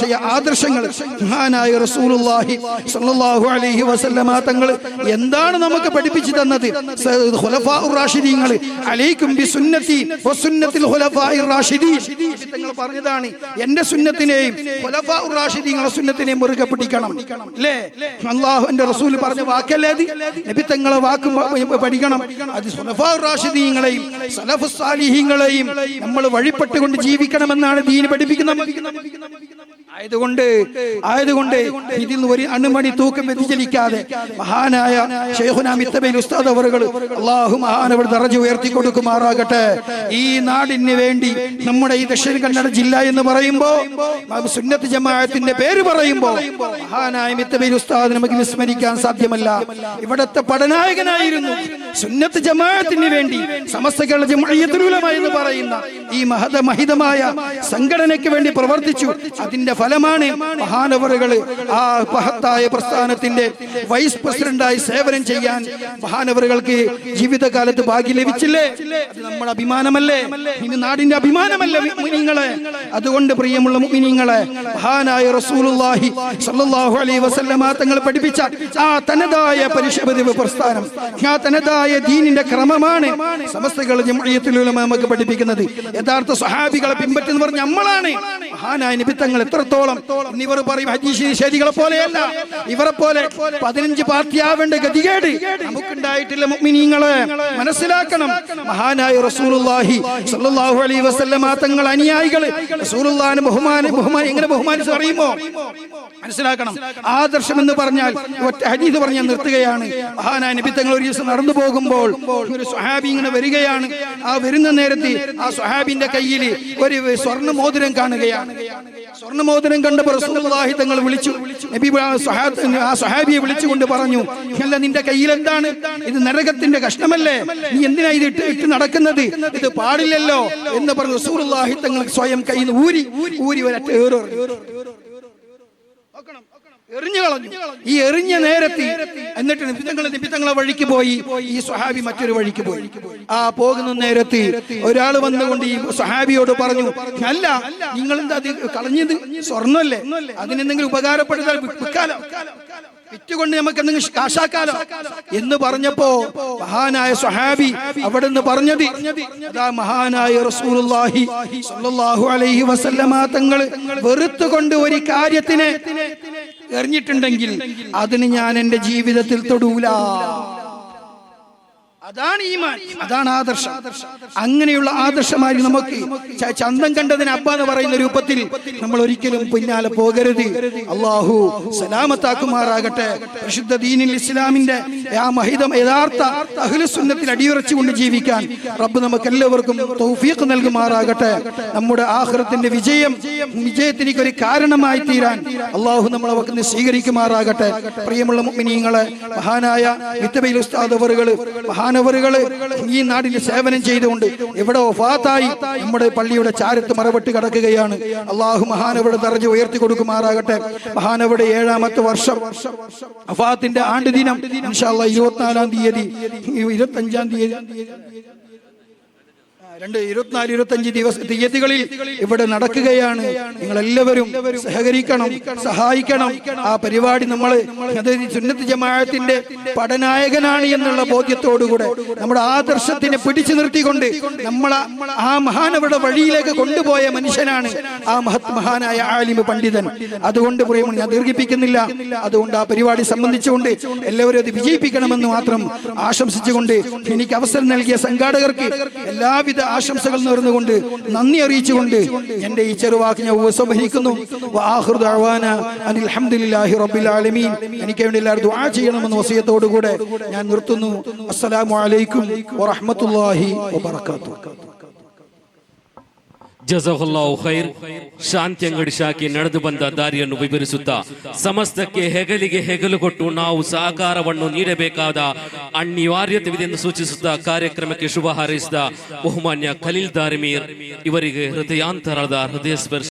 ആദർശങ്ങൾ മഹാനായ റസൂലുള്ളാഹി സ്വല്ലല്ലാഹു അലൈഹി വസല്ലമ തങ്ങൾ എന്താണ് നമുക്ക് പഠിപ്പിച്ചു തന്നത്, ഖുലഫാഉർ റാഷിദീങ്ങൾ അലൈക്കും ബിസുന്നതി വസുന്നത്തിൽ ഖുലഫാഇർ റാഷിദീൻ തങ്ങൾ പറഞ്ഞതാണ് എന്റെ സുന്നത്തിനെയും ഖുലഫാഉർ റാഷിദീങ്ങളുടെ സുന്നത്തിനെയും മുറുകെ പിടിക്കണം അല്ലേ അല്ലാഹുവിന്റെ റസൂൽ പറഞ്ഞ വാക്കല്ലേ അത് നബി തങ്ങളെ വാക്ക് പഠിക്കണം അത് ഖുലഫാഉർ റാഷിദീങ്ങളെയും സലഫുസ് സാലിഹീങ്ങളെയും നമ്മൾ വഴിപ്പെട്ടുകൊണ്ട് ജീവിക്കണമെന്നാണ് ദീൻ പഠിപ്പിക്കുന്നത് ആയതുകൊണ്ട് ഇതിൽ ഒരു അണുമണി തൂക്കം വ്യതിചലിക്കാതെ മഹാനായ ശൈഖുനാ മിത്തബൈൽ ഉസ്താദ് അവറുകൾ അല്ലാഹു മഹാനവർ ദറജ ഉയർത്തി കൊടുക്കുമാറാകട്ടെ. ഈ നാടിന് വേണ്ടി നമ്മുടെ ഈ ദക്ഷിണ കന്നഡ ജില്ല എന്ന് പറയുമ്പോൾ സുന്നത്ത് ജമാഅത്തിന്റെ പേര് പറയുമ്പോൾ മഹാനായ മിത്തബൈൽ ഉസ്താദ് നമുക്ക് വിസ്മരിക്കാൻ സാധ്യമല്ല. ഇവിടത്തെ പടനായകനായിരുന്നു. സുന്നത്ത് ജമാഅത്തിന് വേണ്ടി സമസ്ത കേരള ജംഇയ്യത്തുൽ ഉലമ എന്ന് പറയുന്ന ഈ മഹിതമായ സംഘടനയ്ക്ക് വേണ്ടി പ്രവർത്തിച്ചു. അതിന്റെ ഫലമാണ് മഹാനവറുകള് ആ മഹത്തായ പ്രസ്ഥാനത്തിന്റെ വൈസ് പ്രസിഡന്റായി സേവനം ചെയ്യാൻ മഹാനവറുകൾക്ക് ജീവിതകാലത്ത് ഭാഗ്യം ലഭിച്ചില്ലേ? അത് നമ്മുടെ അഭിമാനമല്ലേ? ഇനി നാടിന്റെ അഭിമാനമല്ലേ മുഅ്മിനീങ്ങളെ? അതുകൊണ്ട് പ്രിയമുള്ള മുഅ്മിനീങ്ങളെ, മഹാനായ റസൂലുള്ളാഹി സ്വല്ലല്ലാഹു അലൈഹി വസല്ലമ തങ്ങൾ പഠിപ്പിച്ച ആ തനതായ പരിശുദ്ധ പ്രസ്ഥാനം, ആ തനതായ ദീനിന്റെ ക്രമമാണ് സമസ്ത കേരള ജംഇയ്യത്തുൽ ഉലമ നമുക്ക് പഠിപ്പിക്കുന്നത്. യഥാർത്ഥ സ്വഹാബികളെ പിൻപറ്റുന്ന പറഞ്ഞ നമ്മളാണ്. മഹാനായ നബി തങ്ങൾ എത്രത്തോളം ഇവർ പറയും ഹദീസ് നിഷേധികളെ പോലെയല്ല, ഇവരെ പോലെ 15 പാർട്ടിയാവേണ്ട ഗതികേട് നമുക്കുണ്ടായിട്ടില്ല. മുഅ്മിനീങ്ങളെ മനസ്സിലാക്കണം. മഹാനായ റസൂലുള്ളാഹി സ്വല്ലല്ലാഹു അലൈഹി വസല്ലമ തങ്ങൾ അനുയായികൾ റസൂലുള്ളാഹിനെ എങ്ങനെ ബഹുമാനിച്ചു അറിയുമോ? മനസ്സിലാക്കണം. ആദർശം എന്ന് പറഞ്ഞാൽ ഒറ്റ ഹദീസ് പറഞ്ഞാൽ നിർത്തുകയാണ്. മഹാനായ നബി തങ്ങൾ ഒരു ദിവസം നടന്നു പോകുമ്പോൾ ഒരു സ്വഹാബി ഇങ്ങനെ വരികയാണ്. ആ വരുന്ന നേരത്ത് ആ സ്വഹാബിന്റെ കയ്യിൽ ഒരു സ്വർണ്ണ മോതിരം കാണുകയാണ്. സ്വർണ്ണമോതിരം കണ്ടപ്പോൾ റസൂലുള്ളാഹി തങ്ങൾ വിളിച്ചു. നബി ആ സ്വഹാബിയെ വിളിച്ചുകൊണ്ട് പറഞ്ഞു, അല്ല നിന്റെ കയ്യിൽ എന്താണ്? ഇത് നരകത്തിന്റെ കഷ്ണമല്ലേ? നീ എന്തിനാ ഇത് ഇട്ട് നടക്കുന്നത്? ഇത് പാടില്ലല്ലോ എന്ന് പറഞ്ഞു. റസൂലുള്ളാഹി തങ്ങൾ സ്വയം കയ്യിൽ ഊരി ഒരൊറ്റ എറിഞ്ഞു കളഞ്ഞു. ഈ എറിഞ്ഞ നേരത്ത് എന്നിട്ട് നിബിതങ്ങളെ വഴിക്ക് പോയി. ഈ സ്വഹാബി മറ്റൊരു വഴിക്ക് പോയി. ആ പോകുന്ന നേരത്ത് ഒരാൾ വന്നുകൊണ്ട് ഈ സ്വഹാബിയോട് പറഞ്ഞു, അല്ല നിങ്ങൾ എന്താ അത് കളഞ്ഞത്? സ്വർണ്ണല്ലേ, അതിനെന്തെങ്കിലും ഉപകാരപ്പെടുത്താൽ വിൽക്കാലോ, വിറ്റുകൊണ്ട് നമുക്ക് എന്തെങ്കിലും കാശാക്കാലോ എന്ന് പറഞ്ഞപ്പോ മഹാനായ സ്വഹാബി അവിടെ നിന്ന് പറഞ്ഞത് അതാ മഹാനായ റസൂലുള്ളാഹി സ്വല്ലല്ലാഹു അലൈഹി വസല്ലമ തങ്ങൾ വെറുത്തുകൊണ്ട് ഒരു കാര്യത്തിനെ എറിഞ്ഞിട്ടുണ്ടെങ്കിൽ അതിന് ഞാൻ എന്റെ ജീവിതത്തിൽ തൊടൂല. അതാണ് ഈമാൻ, അതാണ് ആദർശം. അങ്ങനെയുള്ള ആദർശമായി നമുക്ക് ചന്തം കണ്ടതിന് അബ്ബ എന്ന് പറയുന്ന രൂപത്തിൽ നമ്മൾ ഒരിക്കലും പിന്നാലെ പോകരുത്. അല്ലാഹു സലാമത്താക്കുമാറാകട്ടെ. പരിശുദ്ധ ദീനിൽ ഇസ്ലാമിന്റെ ആ മഹിതം യഥാർത്ഥ അഹ്ലു സുന്നത്തിൽ അടിയുറച്ചുകൊണ്ട് ജീവിക്കാൻ റബ്ബ് നമുക്ക് എല്ലാവർക്കും തൗഫീഖ് നൽകുമാറാകട്ടെ. നമ്മുടെ ആഖിറത്തിന്റെ വിജയത്തിലേക്ക് ഒരു കാരണമായി തീരാൻ അല്ലാഹു നമ്മളെ വകന്ന് സ്വീകരിക്കുമാറാകട്ടെ. പ്രിയമുള്ള മുഅ്മിനീങ്ങളെ, മഹാനായ മിത്തബൈൽ ഉസ്താദ് അവറുകൾ മഹാനവറുകള് ഈ നാടിന് സേവനം ചെയ്തുകൊണ്ട് ഇവിടെ വഫാത്തായി നമ്മുടെ പള്ളിയുടെ ചാരത്ത് മറവെട്ട് കിടക്കുകയാണ്. അള്ളാഹു മഹാനവരുടെ ദർജ ഉയർത്തി കൊടുക്കുമാറാകട്ടെ. മഹാനവരുടെ 7ാമത്തെ വർഷം വഫാത്തിന്റെ ആണ്ട് ദിനം ഇൻഷാ അല്ലാഹ് 24-ാം തീയതി 25-ാം തീയതി 24-25 തീയതികളിൽ ഇവിടെ നടക്കുകയാണ്. നിങ്ങൾ എല്ലാവരും സഹകരിക്കണം, സഹായിക്കണം. ആ പരിപാടി നമ്മൾ സുന്നത്ത് ജമാഅത്തിന്റെ പടനായകനാണ് എന്നുള്ള ബോധ്യത്തോടുകൂടെ നമ്മുടെ ആദർശത്തിനെ പിടിച്ചു നിർത്തിക്കൊണ്ട് നമ്മളെ ആ മഹാനവരുടെ വഴിയിലേക്ക് കൊണ്ടുപോയ മനുഷ്യനാണ് ആ മഹാനായ ആലിമ് പണ്ഡിതൻ. അതുകൊണ്ട് പറയുമ്പോൾ ഞാൻ ദീർഘിപ്പിക്കുന്നില്ല. അതുകൊണ്ട് ആ പരിപാടി സംബന്ധിച്ചുകൊണ്ട് എല്ലാവരും അത് വിജയിപ്പിക്കണമെന്ന് മാത്രം ആശംസിച്ചുകൊണ്ട് എനിക്ക് അവസരം നൽകിയ സംഘാടകർക്ക് എല്ലാവിധ ആശംസകൾ നേർന്നുകൊണ്ട് നന്ദി അറിയിച്ചുകൊണ്ട് എന്റെ ഈ ചെറുവാക്ക് ഞാൻ ഉപസംഹരിക്കുന്നു. വആഖിറു ദഅവാന അനിൽ ഹംദുലില്ലാഹി റബ്ബിൽ ആലമീൻ. എനിക്ക് വേണ്ടി എല്ലാവരും ദുആ ചെയ്യണമെന്ന വസിയത്തോടുകൂടെ ഞാൻ നിർത്തുന്നു. അസ്സലാമു അലൈക്കും വറഹ്മത്തുള്ളാഹി വബറകാതുഹു. ಜಜಾಕಲ್ಲಾಹು ಖೈರ್. ಶಾಂತಿ ಅಂಗಡಿ ಶಾಖೆ ನಡೆದು ಬಂದ ದಾರಿಯನ್ನು ವಿವರಿಸುತ್ತಾ ಸಮಸ್ತಕ್ಕೆ ಹೆಗಲಿಗೆ ಹೆಗಲು ಕೊಟ್ಟು ನಾವು ಸಹಕಾರವನ್ನು ನೀಡಬೇಕಾದ ಅನಿವಾರ್ಯತೆವಿದೆ ಎಂದು ಸೂಚಿಸುತ್ತಾ ಕಾರ್ಯಕ್ರಮಕ್ಕೆ ಶುಭ ಹಾರೈಸಿದ ಬಹುಮಾನ್ಯ ಖಲೀಲ್ ದಾರಿಮೀರ್ ಇವರಿಗೆ ಹೃದಯಾಂತರದ ಹೃದಯ ಸ್ಪರ್ಶ